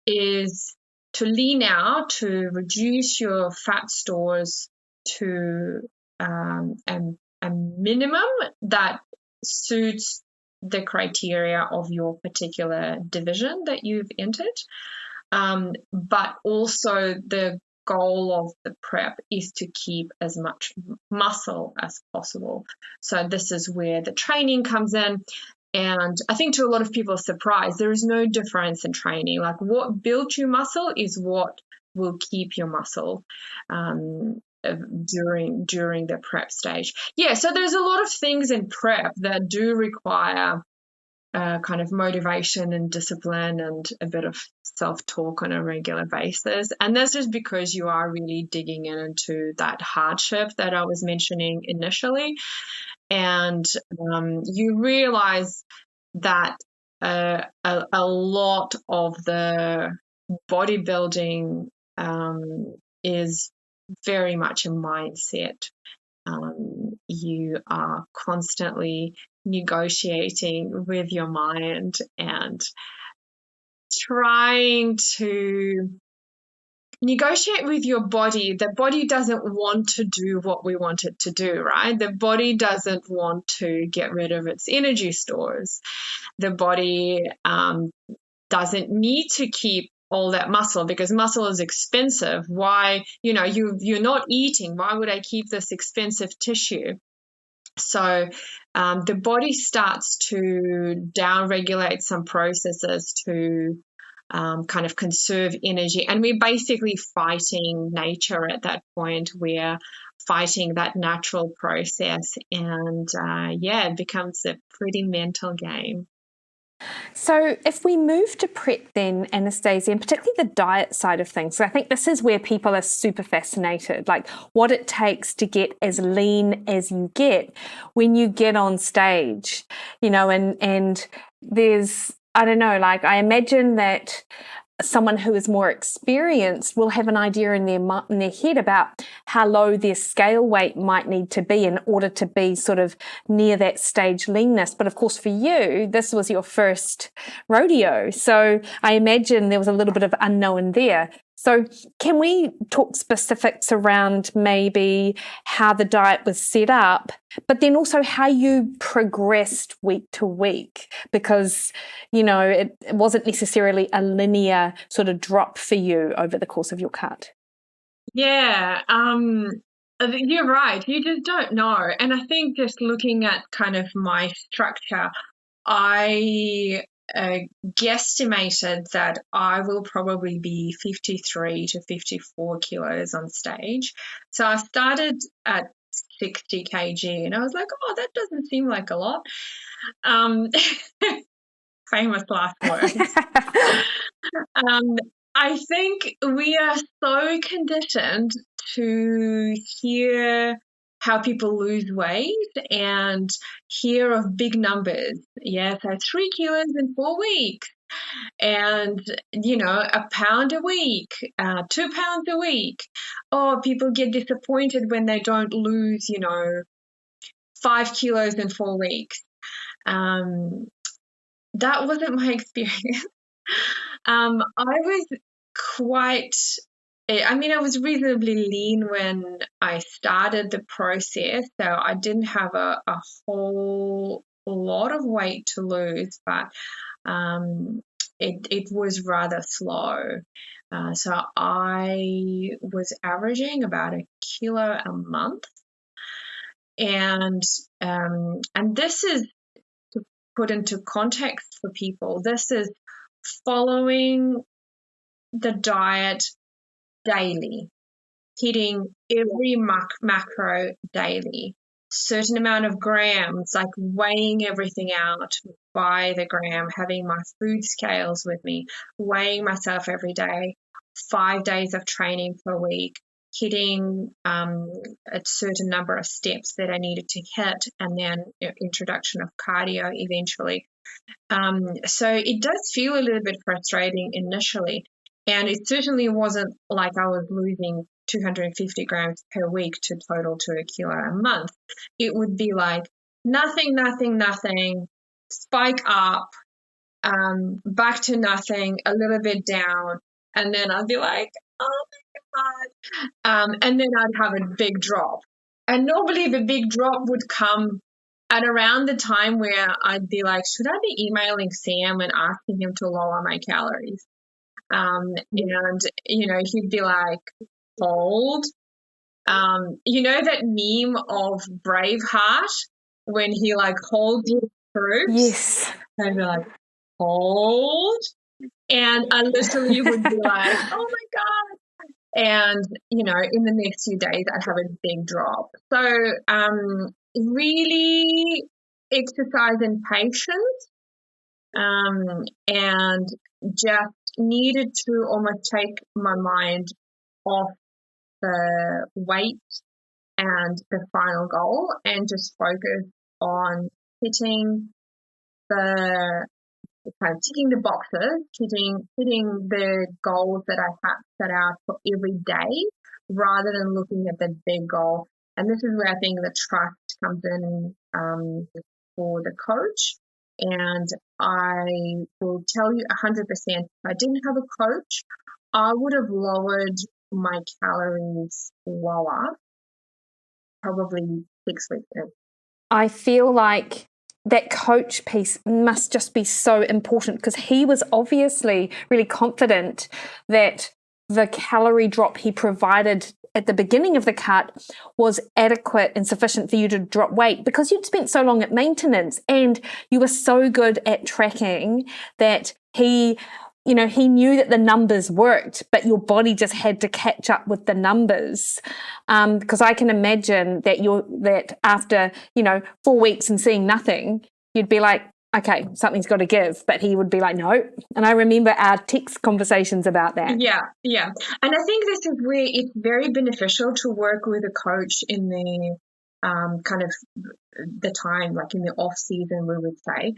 is to lean out, to reduce your fat stores to a minimum that suits the criteria of your particular division that you've entered. But also the goal of the prep is to keep as much muscle as possible. So this is where the training comes in. And I think to a lot of people's surprise, there is no difference in training. Like what builds your muscle is what will keep your muscle during the prep stage. Yeah, so there's a lot of things in prep that do require kind of motivation and discipline and a bit of self-talk on a regular basis. And that's just because you are really digging into that hardship that I was mentioning initially. And you realize that a lot of the bodybuilding is very much a mindset. You are constantly negotiating with your mind and trying to negotiate with your body. The body doesn't want to do what we want it to do, right? The body doesn't want to get rid of its energy stores. The body doesn't need to keep all that muscle because muscle is expensive. Why, you're not eating. Why would I keep this expensive tissue? So the body starts to down-regulate some processes to kind of conserve energy. And we're basically fighting nature at that point. We're fighting that natural process. And it becomes a pretty mental game. So if we move to prep then, Anastasia, and particularly the diet side of things, so I think this is where people are super fascinated, like what it takes to get as lean as you get when you get on stage, and there's, I don't know, like I imagine that someone who is more experienced will have an idea in their head about how low their scale weight might need to be in order to be sort of near that stage leanness. But of course, for you, this was your first rodeo. So I imagine there was a little bit of unknown there. So can we talk specifics around maybe how the diet was set up, but then also how you progressed week to week? Because, it wasn't necessarily a linear sort of drop for you over the course of your cut. Yeah, you're right. You just don't know. And I think just looking at kind of my structure, I guesstimated that I will probably be 53 to 54 kilos on stage. So I started at 60 kg and I was like, oh, that doesn't seem like a lot. Famous last words. I think we are so conditioned to hear how people lose weight and hear of big numbers. Yeah, so 3 kilos in 4 weeks and, a pound a week, 2 pounds a week. Oh, people get disappointed when they don't lose, 5 kilos in 4 weeks. That wasn't my experience. I was I was reasonably lean when I started the process, so I didn't have a whole lot of weight to lose, but it was rather slow. So I was averaging about a kilo a month, and this is to put into context for people. This is following the diet daily, hitting every macro daily, certain amount of grams, like weighing everything out by the gram, having my food scales with me, weighing myself every day, 5 days of training per week, hitting a certain number of steps that I needed to hit, and then introduction of cardio eventually. So it does feel a little bit frustrating initially. And it certainly wasn't like I was losing 250 grams per week to total to a kilo a month. It would be like nothing, spike up, back to nothing, a little bit down. And then I'd be like, oh my God. And then I'd have a big drop. And normally the big drop would come at around the time where I'd be like, should I be emailing Sam and asking him to lower my calories? And, he'd be like, hold. That meme of Braveheart when he like holds his troops? Yes. I'd be like, hold. And I literally would be like, oh my God. And, in the next few days, I'd have a big drop. So really exercise and patience and just needed to almost take my mind off the weight and the final goal and just focus on hitting the kind of ticking the boxes, hitting the goals that I had set out for every day rather than looking at the big goal. And this is where I think the trust comes in for the coach. And I will tell you 100%, if I didn't have a coach, I would have lowered my calories lower, probably 6 weeks in. I feel like that coach piece must just be so important because he was obviously really confident that the calorie drop he provided at the beginning of the cut was adequate and sufficient for you to drop weight because you'd spent so long at maintenance and you were so good at tracking that he he knew that the numbers worked, but your body just had to catch up with the numbers. Because I can imagine that after, 4 weeks and seeing nothing, you'd be like, okay, something's got to give. But he would be like, no. And I remember our text conversations about that. Yeah. And I think this is where it's very beneficial to work with a coach in the kind of the time, like in the off season, we would say,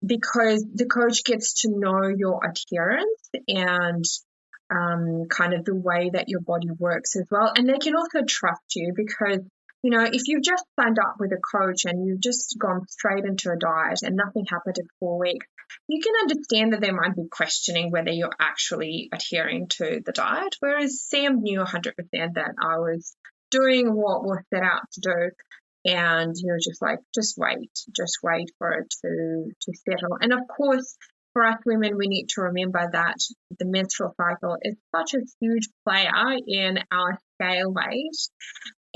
because the coach gets to know your adherence and kind of the way that your body works as well. And they can also trust you because, if you've just signed up with a coach and you've just gone straight into a diet and nothing happened in 4 weeks, you can understand that they might be questioning whether you're actually adhering to the diet. Whereas Sam knew 100% that I was doing what was set out to do. And you're just like, just wait for it to settle. And of course, for us women, we need to remember that the menstrual cycle is such a huge player in our scale weight.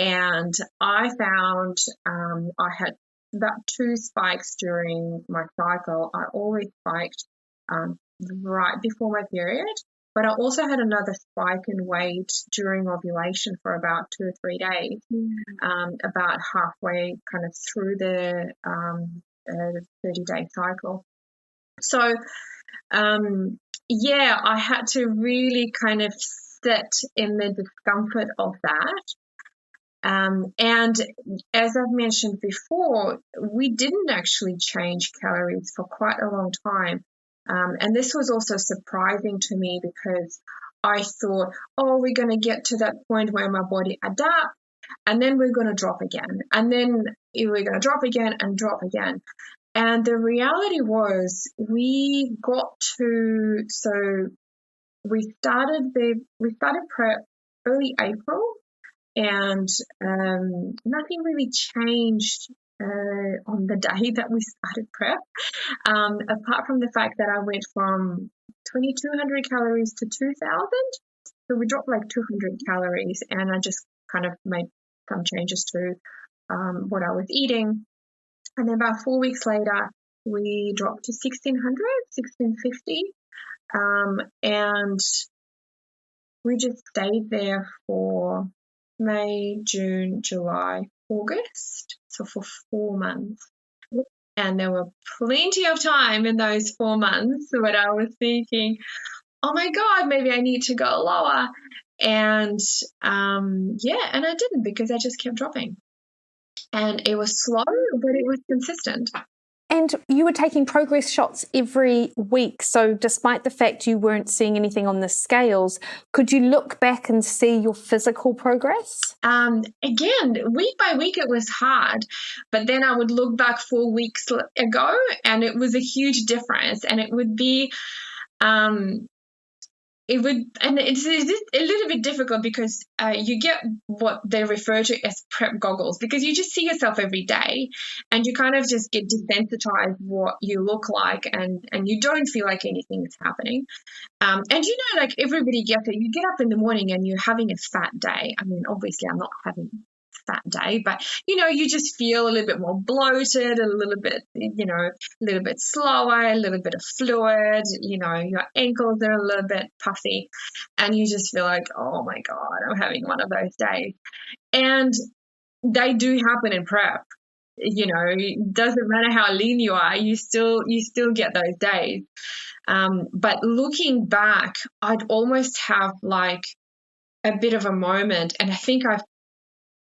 And I found I had about 2 spikes during my cycle. I always spiked right before my period, but I also had another spike in weight during ovulation for about 2 or 3 days, about halfway kind of through the 30-day cycle. So, I had to really kind of sit in the discomfort of that. And as I've mentioned before, we didn't actually change calories for quite a long time. And this was also surprising to me because I thought, we're going to get to that point where my body adapts and then we're going to drop again. And then we're going to drop again and drop again. And the reality was we started prep early April. And nothing really changed on the day that we started prep, apart from the fact that I went from 2,200 calories to 2,000. So we dropped like 200 calories, and I just kind of made some changes to what I was eating. And then about 4 weeks later, we dropped to 1,600, 1,650. And we just stayed there for May, June, July, August, so for 4 months. And there were plenty of time in those 4 months when I was thinking, oh my God, maybe I need to go lower. And and I didn't, because I just kept dropping. And it was slow, but it was consistent. And you were taking progress shots every week. So despite the fact you weren't seeing anything on the scales, could you look back and see your physical progress? Again, week by week, it was hard. But then I would look back 4 weeks ago and it was a huge difference. And it would be... it's a little bit difficult because you get what they refer to as prep goggles, because you just see yourself every day and you kind of just get desensitized what you look like, and you don't feel like anything is happening. And like everybody gets it. You get up in the morning and you're having a fat day. I mean, obviously I'm not having fat day, but you just feel a little bit more bloated, a little bit slower, a little bit of fluid, your ankles are a little bit puffy, and you just feel like, oh my God, I'm having one of those days. And they do happen in prep. It doesn't matter how lean you are, you still get those days. But looking back, I'd almost have like a bit of a moment, and I think I've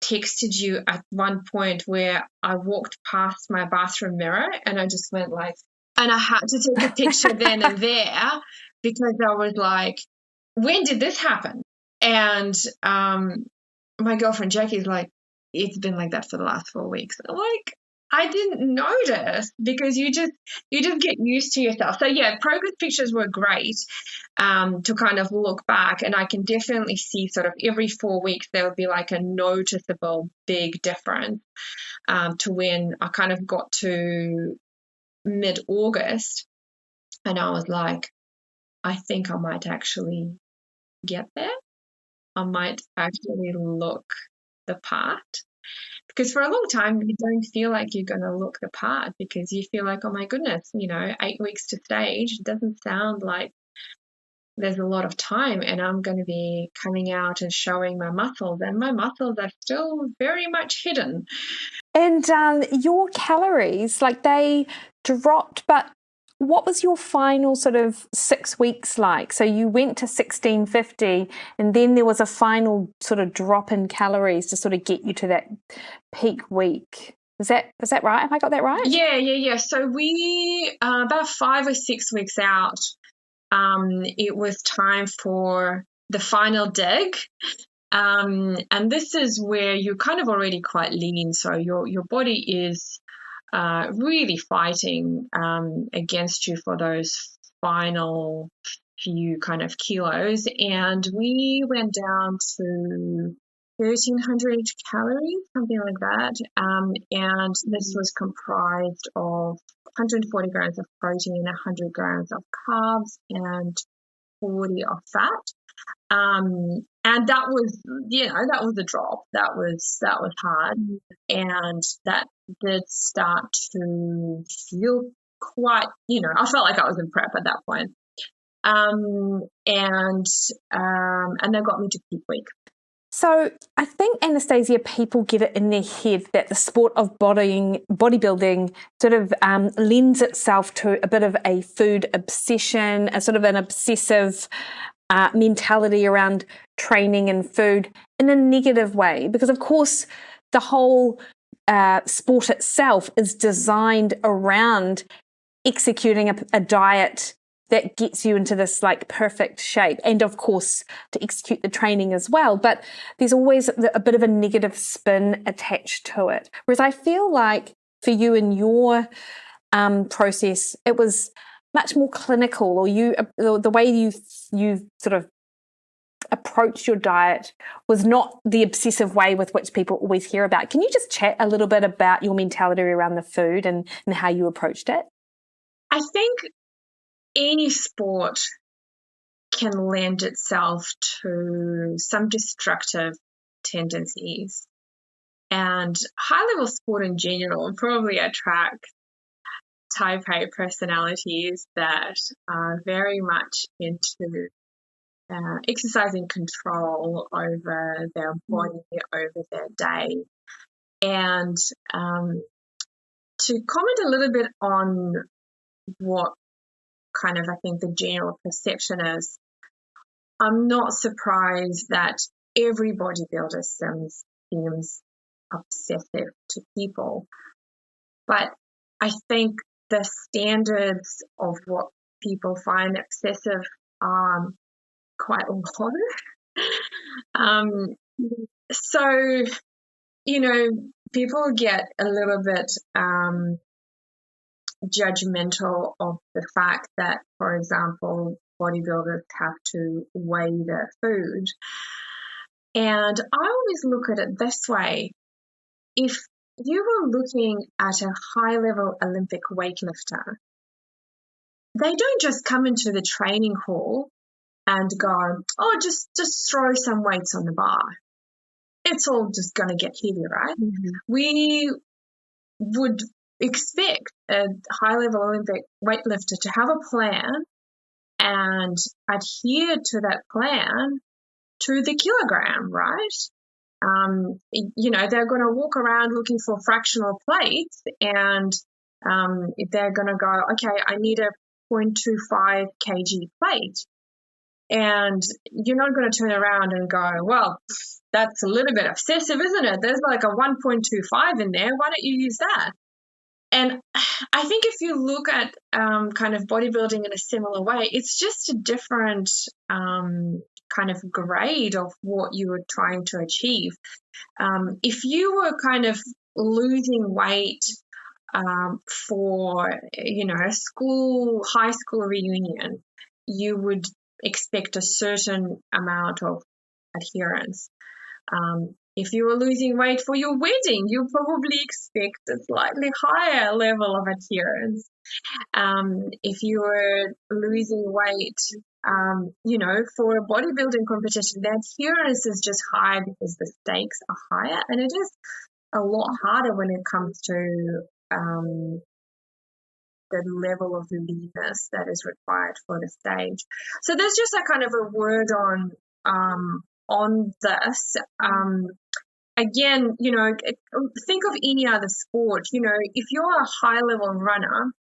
texted you at one point where I walked past my bathroom mirror and I just went like, and I had to take a picture then and there, because I was like, when did this happen? And my girlfriend Jackie's like, it's been like that for the last 4 weeks. I'm like, I didn't notice, because you just get used to yourself. So yeah, progress pictures were great to kind of look back, and I can definitely see sort of every 4 weeks there would be like a noticeable big difference to when I kind of got to mid-August, and I was like, I think I might actually get there. I might actually look the part. Because for a long time, you don't feel like you're going to look the part because you feel like, oh my goodness, 8 weeks to stage doesn't sound like there's a lot of time, and I'm going to be coming out and showing my muscles, and my muscles are still very much hidden. And your calories, like, they dropped, but what was your final sort of 6 weeks like? So you went to 1650, and then there was a final sort of drop in calories to sort of get you to that peak week. Is that right? Have I got that right? Yeah. So we, about 5 or 6 weeks out, it was time for the final dig. And this is where you're kind of already quite lean. So your body is really fighting against you for those final few kind of kilos. And we went down to 1,300 calories, something like that. And this was comprised of 140 grams of protein, 100 grams of carbs, and 40 of fat. And that was, that was a drop. That was hard. And that did start to feel quite, I felt like I was in prep at that point. And that got me to peak week. So I think, Anastasia, people get it in their head that the sport of bodybuilding sort of lends itself to a bit of a food obsession, a sort of an obsessive mentality around training and food in a negative way. Because, of course, the whole sport itself is designed around executing a diet that gets you into this like perfect shape, and of course to execute the training as well. But there's always a bit of a negative spin attached to it. Whereas I feel like for you in your process, it was much more clinical, or the way you sort of approach your diet was not the obsessive way with which people always hear about. Can you just chat a little bit about your mentality around the food and how you approached it? I think any sport can lend itself to some destructive tendencies, and high-level sport in general probably attract type A personalities that are very much into exercising control over their body, over their day. And to comment a little bit on what kind of, I think, the general perception is, I'm not surprised that every bodybuilder seems obsessive to people. But I think the standards of what people find obsessive are quite low. So, people get a little bit judgmental of the fact that, for example, bodybuilders have to weigh their food. And I always look at it this way. If you were looking at a high-level Olympic weightlifter, they don't just come into the training hall and go, oh, just throw some weights on the bar. It's all just going to get heavy, right? Mm-hmm. We would expect a high-level Olympic weightlifter to have a plan and adhere to that plan to the kilogram, right? They're going to walk around looking for fractional plates, and they're going to go, okay, I need a 0.25 kg plate. And you're not going to turn around and go, well, that's a little bit obsessive, isn't it? There's like a 1.25 in there. Why don't you use that? And I think if you look at kind of bodybuilding in a similar way, it's just a different kind of grade of what you were trying to achieve. If you were kind of losing weight for, a high school reunion, you would expect a certain amount of adherence. If you were losing weight for your wedding, you probably expect a slightly higher level of adherence. If you were losing weight, for a bodybuilding competition, the adherence is just high because the stakes are higher, and it is a lot harder when it comes to the level of leanness that is required for the stage. So there's just a kind of a word on this. Again, think of any other sport. If you're a high level runner,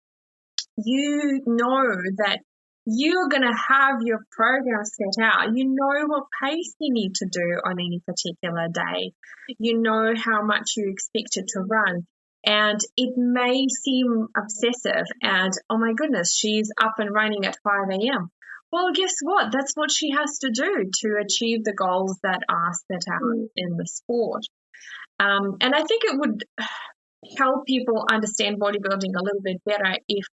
you know that you're going to have your program set out. You know what pace you need to do on any particular day. You know how much you expected to run. And it may seem obsessive and, oh my goodness, she's up and running at 5 a.m. Well, guess what? That's what she has to do to achieve the goals that are set out in the sport. And I think it would help people understand bodybuilding a little bit better if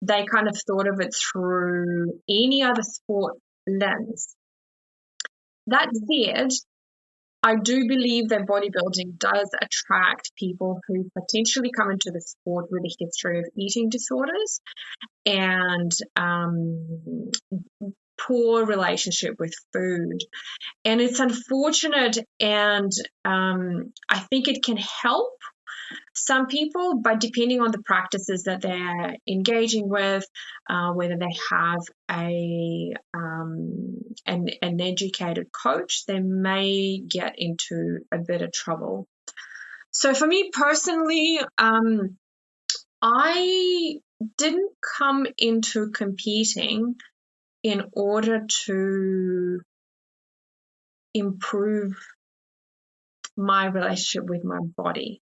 they kind of thought of it through any other sport lens. That said, I do believe that bodybuilding does attract people who potentially come into the sport with a history of eating disorders and poor relationship with food. And it's unfortunate, and I think it can help some people, but depending on the practices that they're engaging with, whether they have an educated coach, they may get into a bit of trouble. So for me personally, I didn't come into competing in order to improve my relationship with my body.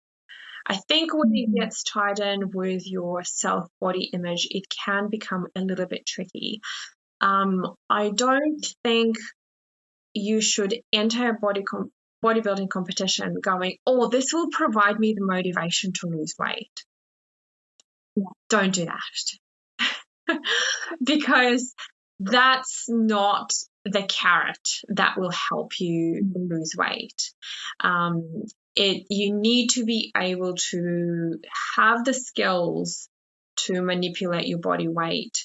I think when it gets tied in with your self-body image, it can become a little bit tricky. I don't think you should enter a bodybuilding competition going, oh, this will provide me the motivation to lose weight. Yeah. Don't do that. Because that's not the carrot that will help you lose weight. You need to be able to have the skills to manipulate your body weight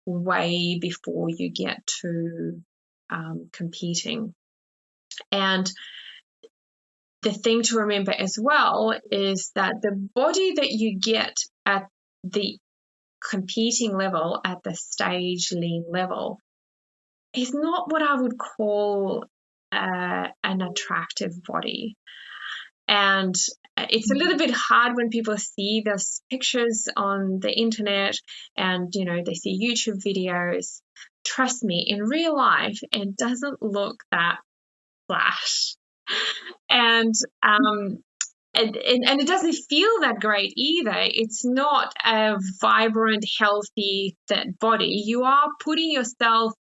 way before you get to competing. And the thing to remember as well is that the body that you get at the competing level, at the stage lean level, is not what I would call an attractive body. And it's a little bit hard when people see those pictures on the internet and, they see YouTube videos. Trust me, in real life, it doesn't look that flash. And it doesn't feel that great either. It's not a vibrant, healthy, fit body. You are putting yourself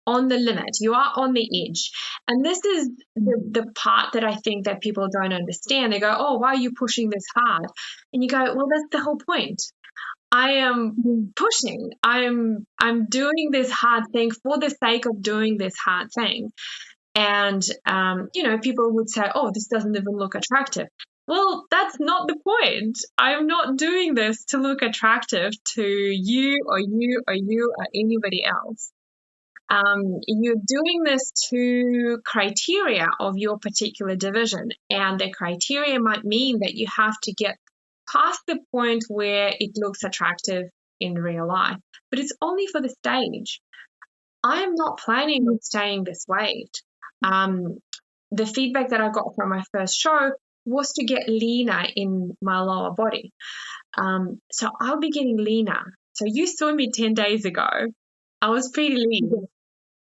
on the limit. You are on the edge. And this is the part that I think that people don't understand. They go, oh, why are you pushing this hard? And you go, well, that's the whole point. I am pushing. I'm doing this hard thing for the sake of doing this hard thing. And, people would say, oh, this doesn't even look attractive. Well, that's not the point. I'm not doing this to look attractive to you or you or you or anybody else. You're doing this to criteria of your particular division, and the criteria might mean that you have to get past the point where it looks attractive in real life, but it's only for the stage. I am not planning on staying this weight. The feedback that I got from my first show was to get leaner in my lower body. So I'll be getting leaner. So you saw me 10 days ago. I was pretty lean.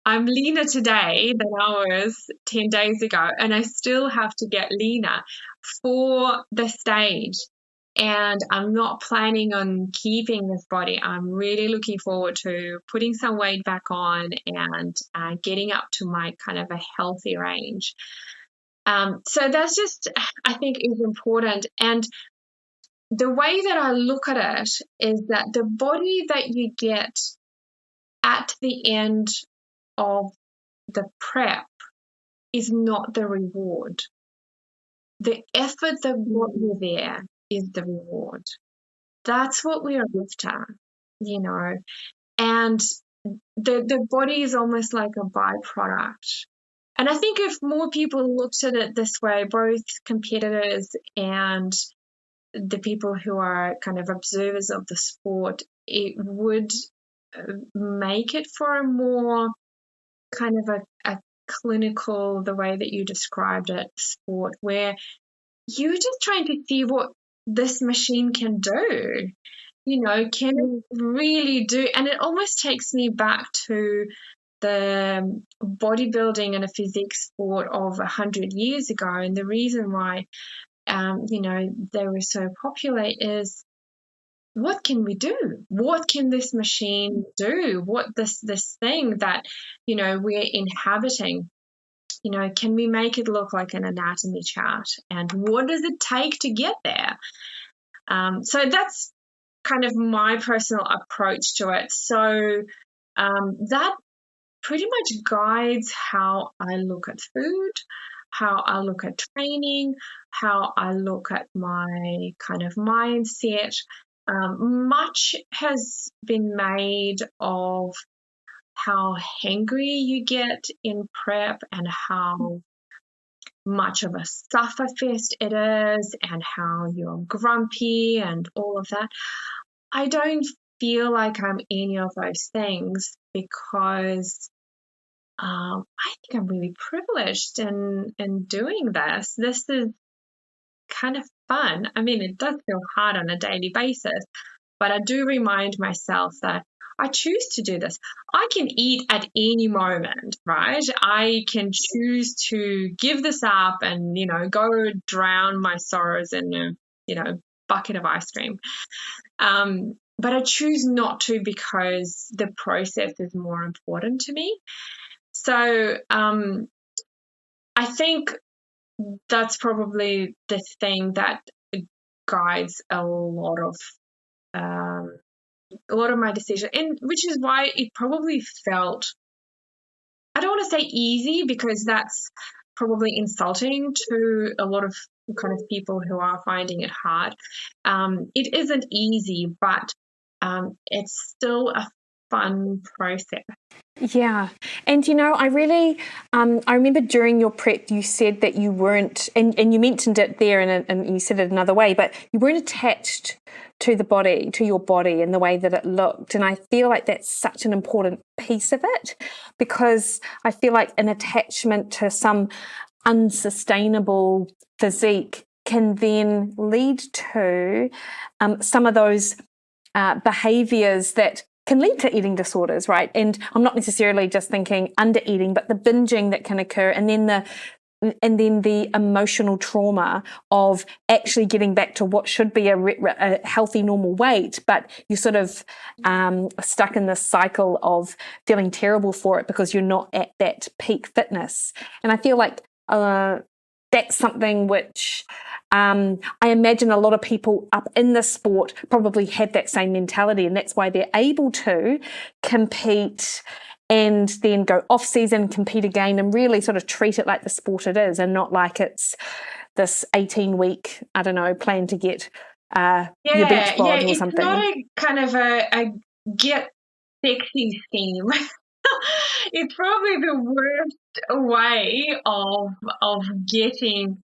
I'm leaner today than I was 10 days ago, and I still have to get leaner for the stage. And I'm not planning on keeping this body. I'm really looking forward to putting some weight back on and getting up to my kind of a healthy range. So that's just, I think, is important. And the way that I look at it is that the body that you get at the end of the prep is not the reward. The effort that got you there is the reward. That's what we are after, and the body is almost like a byproduct And I think if more people looked at it this way, both competitors and the people who are kind of observers of the sport, it would make it for a more kind of a clinical, the way that you described it, sport, where you're just trying to see what this machine can do, can it really do? And it almost takes me back to the bodybuilding and a physique sport of 100 years ago. And the reason why, they were so popular is, what can we do? What can this machine do? What this thing that, we're inhabiting, can we make it look like an anatomy chart? And what does it take to get there? So that's kind of my personal approach to it. So that pretty much guides how I look at food, how I look at training, how I look at my kind of mindset. Much has been made of how hangry you get in prep and how much of a sufferfest it is and how you're grumpy and all of that. I don't feel like I'm any of those things because I think I'm really privileged in doing this. This is kind of fun. I mean, it does feel hard on a daily basis, but I do remind myself that I choose to do this. I can eat at any moment, right? I can choose to give this up and, go drown my sorrows in a, bucket of ice cream. But I choose not to because the process is more important to me. So I think that's probably the thing that guides a lot of my decision, and which is why it probably felt, I don't want to say easy because that's probably insulting to a lot of kind of people who are finding it hard. It isn't easy, but it's still a fun process. Yeah. And, I really, I remember during your prep, you said that you weren't, and you mentioned it there and you said it another way, but you weren't attached to the body, to your body and the way that it looked. And I feel like that's such an important piece of it because I feel like an attachment to some unsustainable physique can then lead to some of those behaviors that can lead to eating disorders, right? And I'm not necessarily just thinking under eating, but the binging that can occur, and then the emotional trauma of actually getting back to what should be a healthy, normal weight, but you're sort of stuck in this cycle of feeling terrible for it because you're not at that peak fitness. And I feel like that's something which I imagine a lot of people up in the sport probably have that same mentality, and that's why they're able to compete and then go off season, compete again, and really sort of treat it like the sport it is and not like it's this 18-week, I don't know, plan to get your beach bod or something. It's not a kind of a get sexy scheme. It's probably the worst way of getting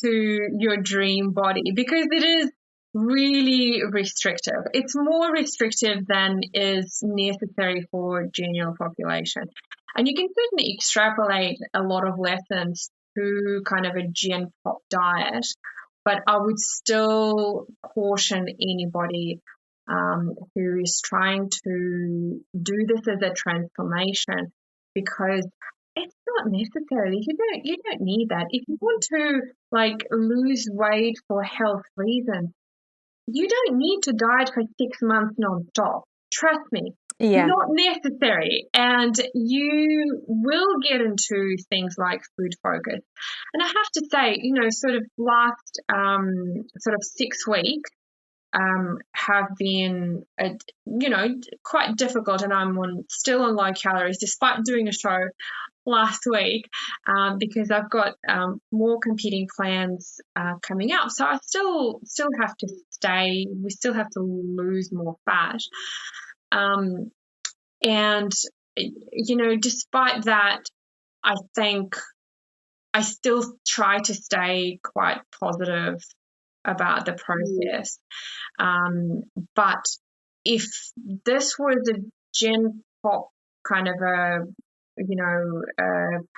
to your dream body because it is really restrictive. It's more restrictive than is necessary for general population. And you can certainly extrapolate a lot of lessons to kind of a gen pop diet, but I would still caution anybody who is trying to do this as a transformation because it's not necessary. You don't need that. If you want to lose weight for health reasons, you don't need to diet for 6 months non-stop. Trust me. Yeah. Not necessary. And you will get into things like food focus. And I have to say, sort of last 6 weeks have been, quite difficult. And I'm still on low calories despite doing a show last week because I've got more competing plans coming up. So I still have to we still have to lose more fat. And, despite that, I think I still try to stay quite positive about the process. But if this was a Gen Pop kind of a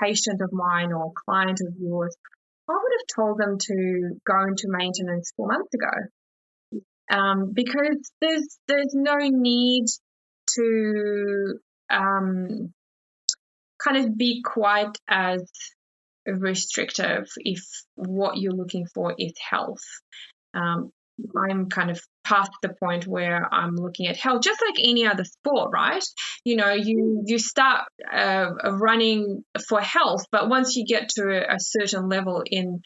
patient of mine or client of yours, I would have told them to go into maintenance 4 months ago, because there's no need to kind of be quite as restrictive if what you're looking for is health. I'm kind of past the point where I'm looking at health, just like any other sport, right? You start running for health, but once you get to a certain level in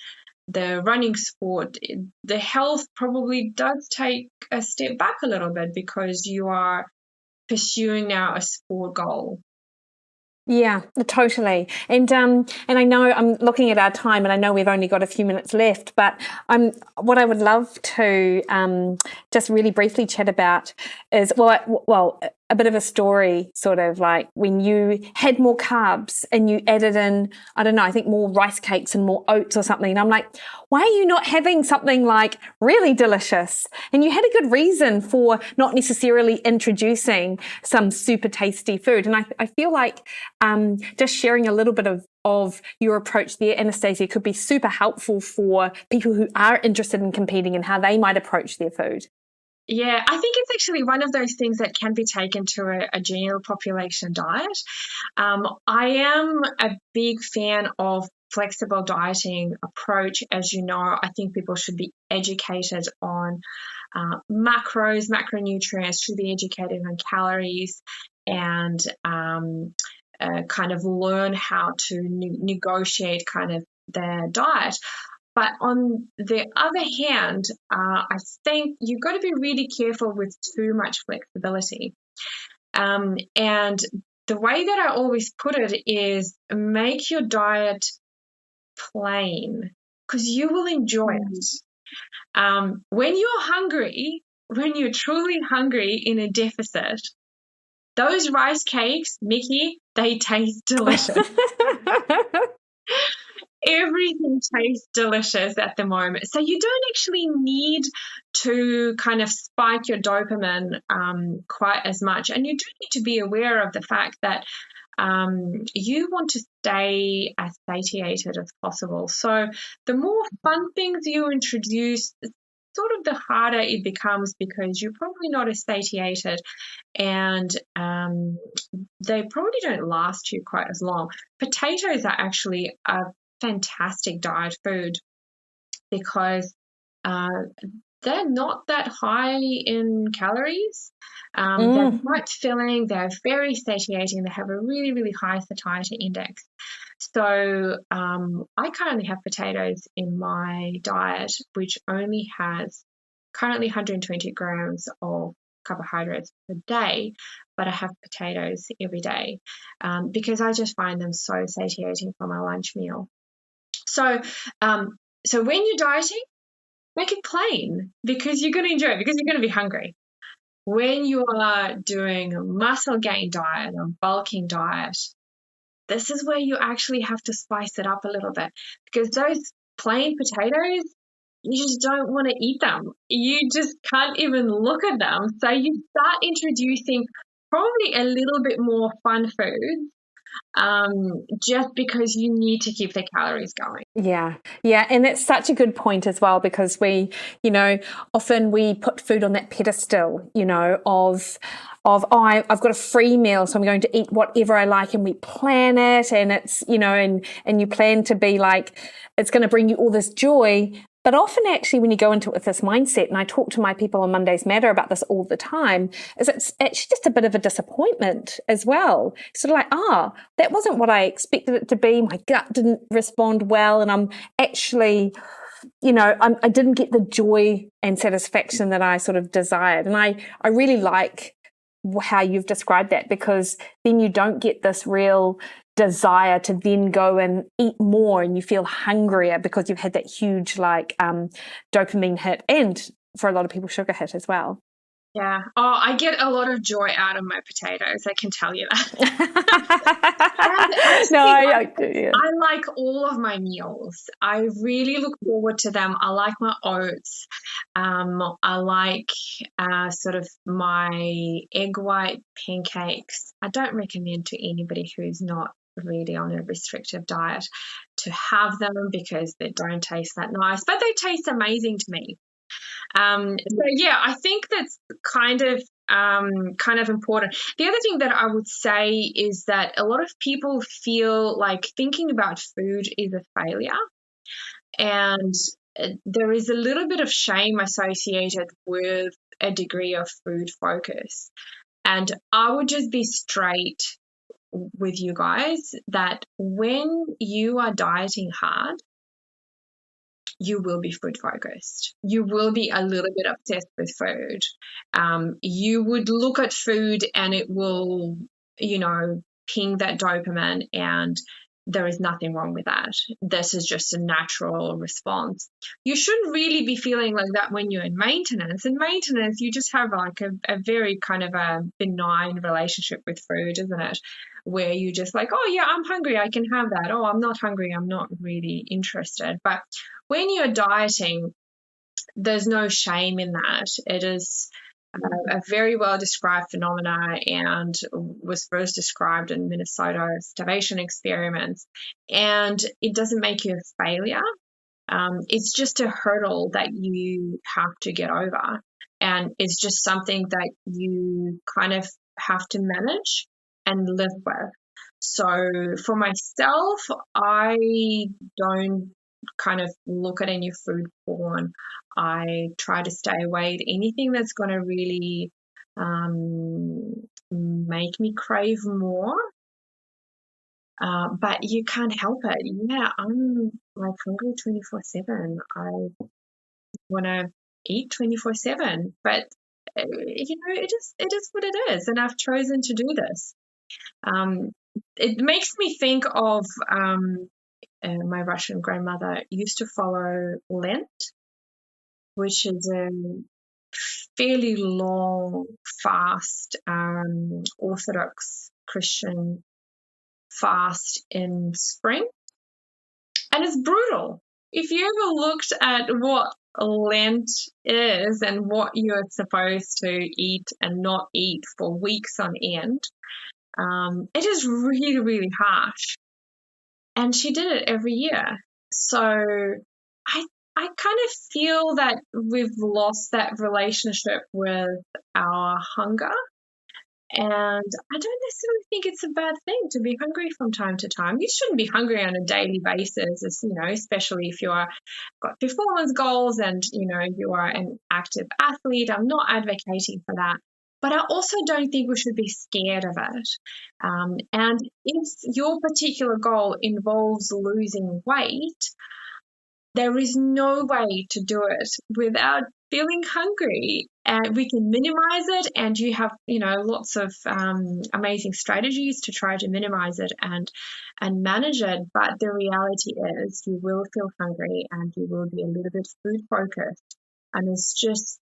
the running sport, the health probably does take a step back a little bit because you are pursuing now a sport goal. Yeah, totally. And I know I'm looking at our time, and I know we've only got a few minutes left, but what I would love to just really briefly chat about is a bit of a story, sort of like when you had more carbs and you added in, I don't know, I think more rice cakes and more oats or something. And I'm like, why are you not having something like really delicious? And you had a good reason for not necessarily introducing some super tasty food. And I feel like just sharing a little bit of your approach there, Anastasia, could be super helpful for people who are interested in competing and how they might approach their food. Yeah, I think it's actually one of those things that can be taken to a general population diet. I am a big fan of flexible dieting approach. As you know, I think people should be educated on macros, macronutrients, should be educated on calories, and kind of learn how to negotiate kind of their diet. But on the other hand, I think you've got to be really careful with too much flexibility. And the way that I always put it is make your diet plain, because you will enjoy it. When you're hungry, when you're truly hungry in a deficit, those rice cakes, Mikki, they taste delicious. Everything tastes delicious at the moment. So you don't actually need to kind of spike your dopamine quite as much. And you do need to be aware of the fact that you want to stay as satiated as possible. So the more fun things you introduce, sort of the harder it becomes, because you're probably not as satiated, and they probably don't last you quite as long. Potatoes are actually a fantastic diet food because they're not that high in calories. They're quite filling. They're very satiating. They have a really, really high satiety index. So I currently have potatoes in my diet, which only has currently 120 grams of carbohydrates per day, but I have potatoes every day because I just find them so satiating for my lunch meal. So when you're dieting, make it plain, because you're going to enjoy it, because you're going to be hungry. When you are doing a muscle gain diet, a bulking diet, this is where you actually have to spice it up a little bit, because those plain potatoes, you just don't want to eat them. You just can't even look at them. So you start introducing probably a little bit more fun foods, just because you need to keep the calories going. Yeah. And that's such a good point as well, because we, often we put food on that pedestal, of I've got a free meal, so I'm going to eat whatever I like, and we plan it, and it's, and you plan to be like, it's going to bring you all this joy. But often actually when you go into it with this mindset, and I talk to my people on Mondays Matter about this all the time, is it's actually just a bit of a disappointment as well. Sort of like, that wasn't what I expected it to be. My gut didn't respond well, and I'm actually, I didn't get the joy and satisfaction that I sort of desired. And I really like how you've described that, because then you don't get this real desire to then go and eat more, and you feel hungrier because you've had that huge dopamine hit, and for a lot of people sugar hit as well. Yeah. I get a lot of joy out of my potatoes, I can tell you that. And No, I like all of my meals. I really look forward to them. I like my oats. I like sort of my egg white pancakes. I don't recommend to anybody who's not really on a restrictive diet to have them because they don't taste that nice, but they taste amazing to me. So yeah, I think that's kind of important. The other thing that I would say is that a lot of people feel like thinking about food is a failure, and there is a little bit of shame associated with a degree of food focus. And I would just be straight with you guys that when you are dieting hard, you will be food focused. You will be a little bit obsessed with food. You would look at food and it will, ping that dopamine, and there is nothing wrong with that. This is just a natural response. You shouldn't really be feeling like that when you're in maintenance. In maintenance, you just have like a very kind of a benign relationship with food, isn't it? Where you just like, oh yeah, I'm hungry, I can have that. Oh, I'm not hungry, I'm not really interested. But when you're dieting, there's no shame in that. It is a very well described phenomena and was first described in Minnesota starvation experiments. And it doesn't make you a failure. It's just a hurdle that you have to get over. And it's just something that you kind of have to manage and live with. So for myself, I don't kind of look at any food porn. I try to stay away at anything that's going to really make me crave more. But you can't help it. Yeah, I'm like hungry 24/7. I want to eat 24/7, but it is what it is, and I've chosen to do this. It makes me think of my Russian grandmother used to follow Lent, which is a fairly long fast, Orthodox Christian fast in spring, and it's brutal. If you ever looked at what Lent is and what you're supposed to eat and not eat for weeks on end, it is really, really harsh. And she did it every year. So I kind of feel that we've lost that relationship with our hunger. And I don't necessarily think it's a bad thing to be hungry from time to time. You shouldn't be hungry on a daily basis, especially if you've got performance goals and, you are an active athlete. I'm not advocating for that. But I also don't think we should be scared of it. And if your particular goal involves losing weight, there is no way to do it without feeling hungry. And we can minimize it, and you have, lots of amazing strategies to try to minimize it and manage it. But the reality is you will feel hungry and you will be a little bit food focused. And it's just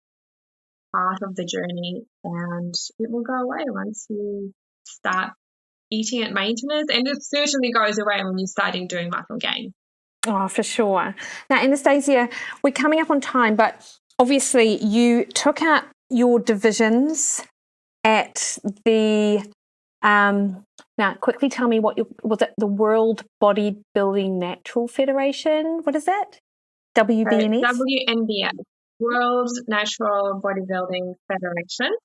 part of the journey, and it will go away once you start eating at maintenance, and it certainly goes away when you're starting doing muscle gain. Oh, for sure. Now, Anastasia, we're coming up on time, but obviously you took out your divisions at the now quickly tell me was it the World Bodybuilding Natural Federation? What is that? WBNF? WNBF, World Natural Bodybuilding Federation.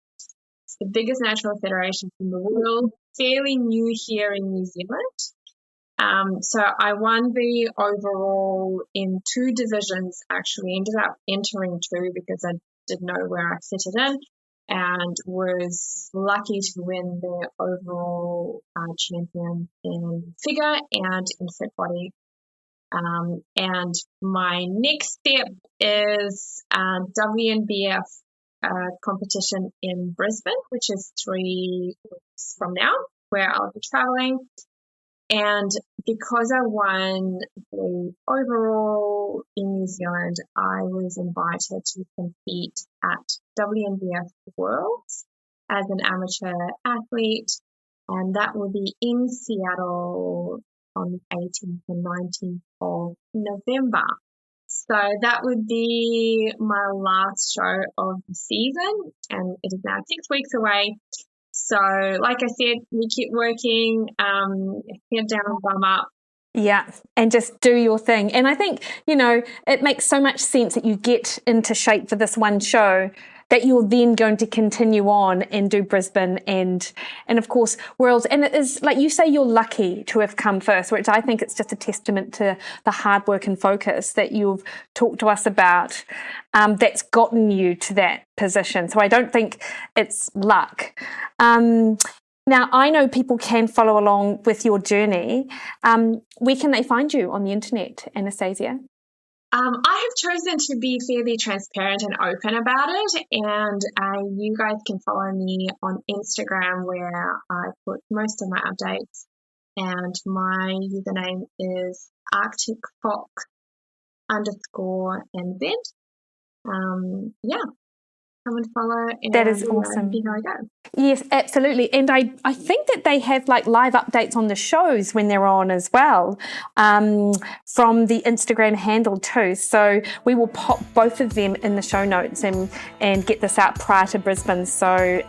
It's the biggest natural federation in the world, fairly new here in New Zealand. So I won the overall in 2 divisions, actually. Ended up entering 2 because I didn't know where I fitted in, and was lucky to win the overall champion in figure and in fit body. And my next step is WNBF competition in Brisbane, which is 3 weeks from now, where I'll be traveling. And because I won the overall in New Zealand, I was invited to compete at WNBF Worlds as an amateur athlete. and that will be in Seattle on the 18th and 19th of November. So that would be my last show of the season, and it is now 6 weeks away. So, like I said, we keep working, head down, bum up. Yeah, and just do your thing. And I think, it makes so much sense that you get into shape for this one show that you're then going to continue on and do Brisbane and of course Worlds. And it is, like you say, you're lucky to have come first, which I think it's just a testament to the hard work and focus that you've talked to us about, that's gotten you to that position. So I don't think it's luck. Now, I know people can follow along with your journey. Where can they find you on the internet, Anastasia? I have chosen to be fairly transparent and open about it, and you guys can follow me on Instagram, where I put most of my updates, and my username is arcticfox_NZ. Come and follow, and that is awesome. See how I go. Yes, absolutely. And I think that they have like live updates on the shows when they're on as well, from the Instagram handle too. So we will pop both of them in the show notes and get this out prior to Brisbane, so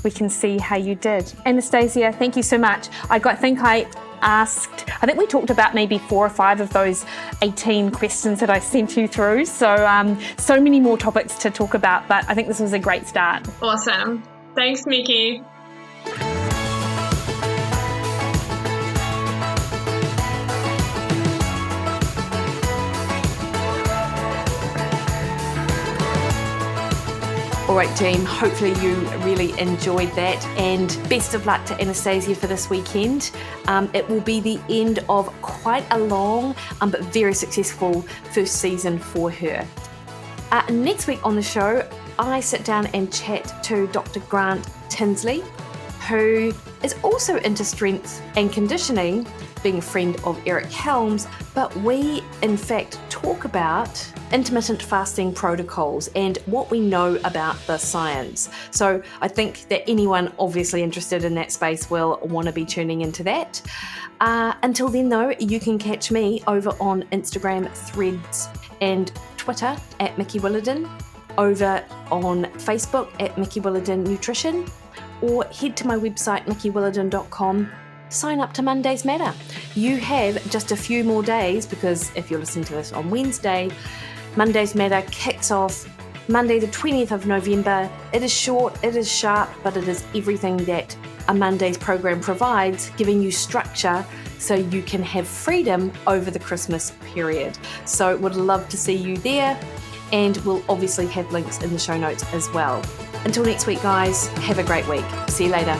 we can see how you did. Anastasia, thank you so much. I think we talked about maybe 4 or 5 of those 18 questions that I sent you through. So many more topics to talk about, but I think this was a great start. Awesome. Thanks, Mikki. All right, team, hopefully you really enjoyed that, and best of luck to Anastasia for this weekend. It will be the end of quite a long but very successful first season for her. Next week on the show, I sit down and chat to Dr. Grant Tinsley, who is also into strength and conditioning, being a friend of Eric Helms, but we in fact talk about intermittent fasting protocols and what we know about the science. So I think that anyone obviously interested in that space will want to be tuning into that. Until then though, you can catch me over on Instagram, Threads and Twitter at Mikki Williden, over on Facebook at Mikki Williden Nutrition, or head to my website mikkywilliden.com. Sign up to Mondays Matter. You have just a few more days, because if you're listening to this on Wednesday, Mondays Matter kicks off Monday the 20th of November. It is short, it is sharp, but it is everything that a Monday's program provides, giving you structure so you can have freedom over the Christmas period. So would love to see you there, and we'll obviously have links in the show notes as well. Until next week, guys, have a great week. See you later.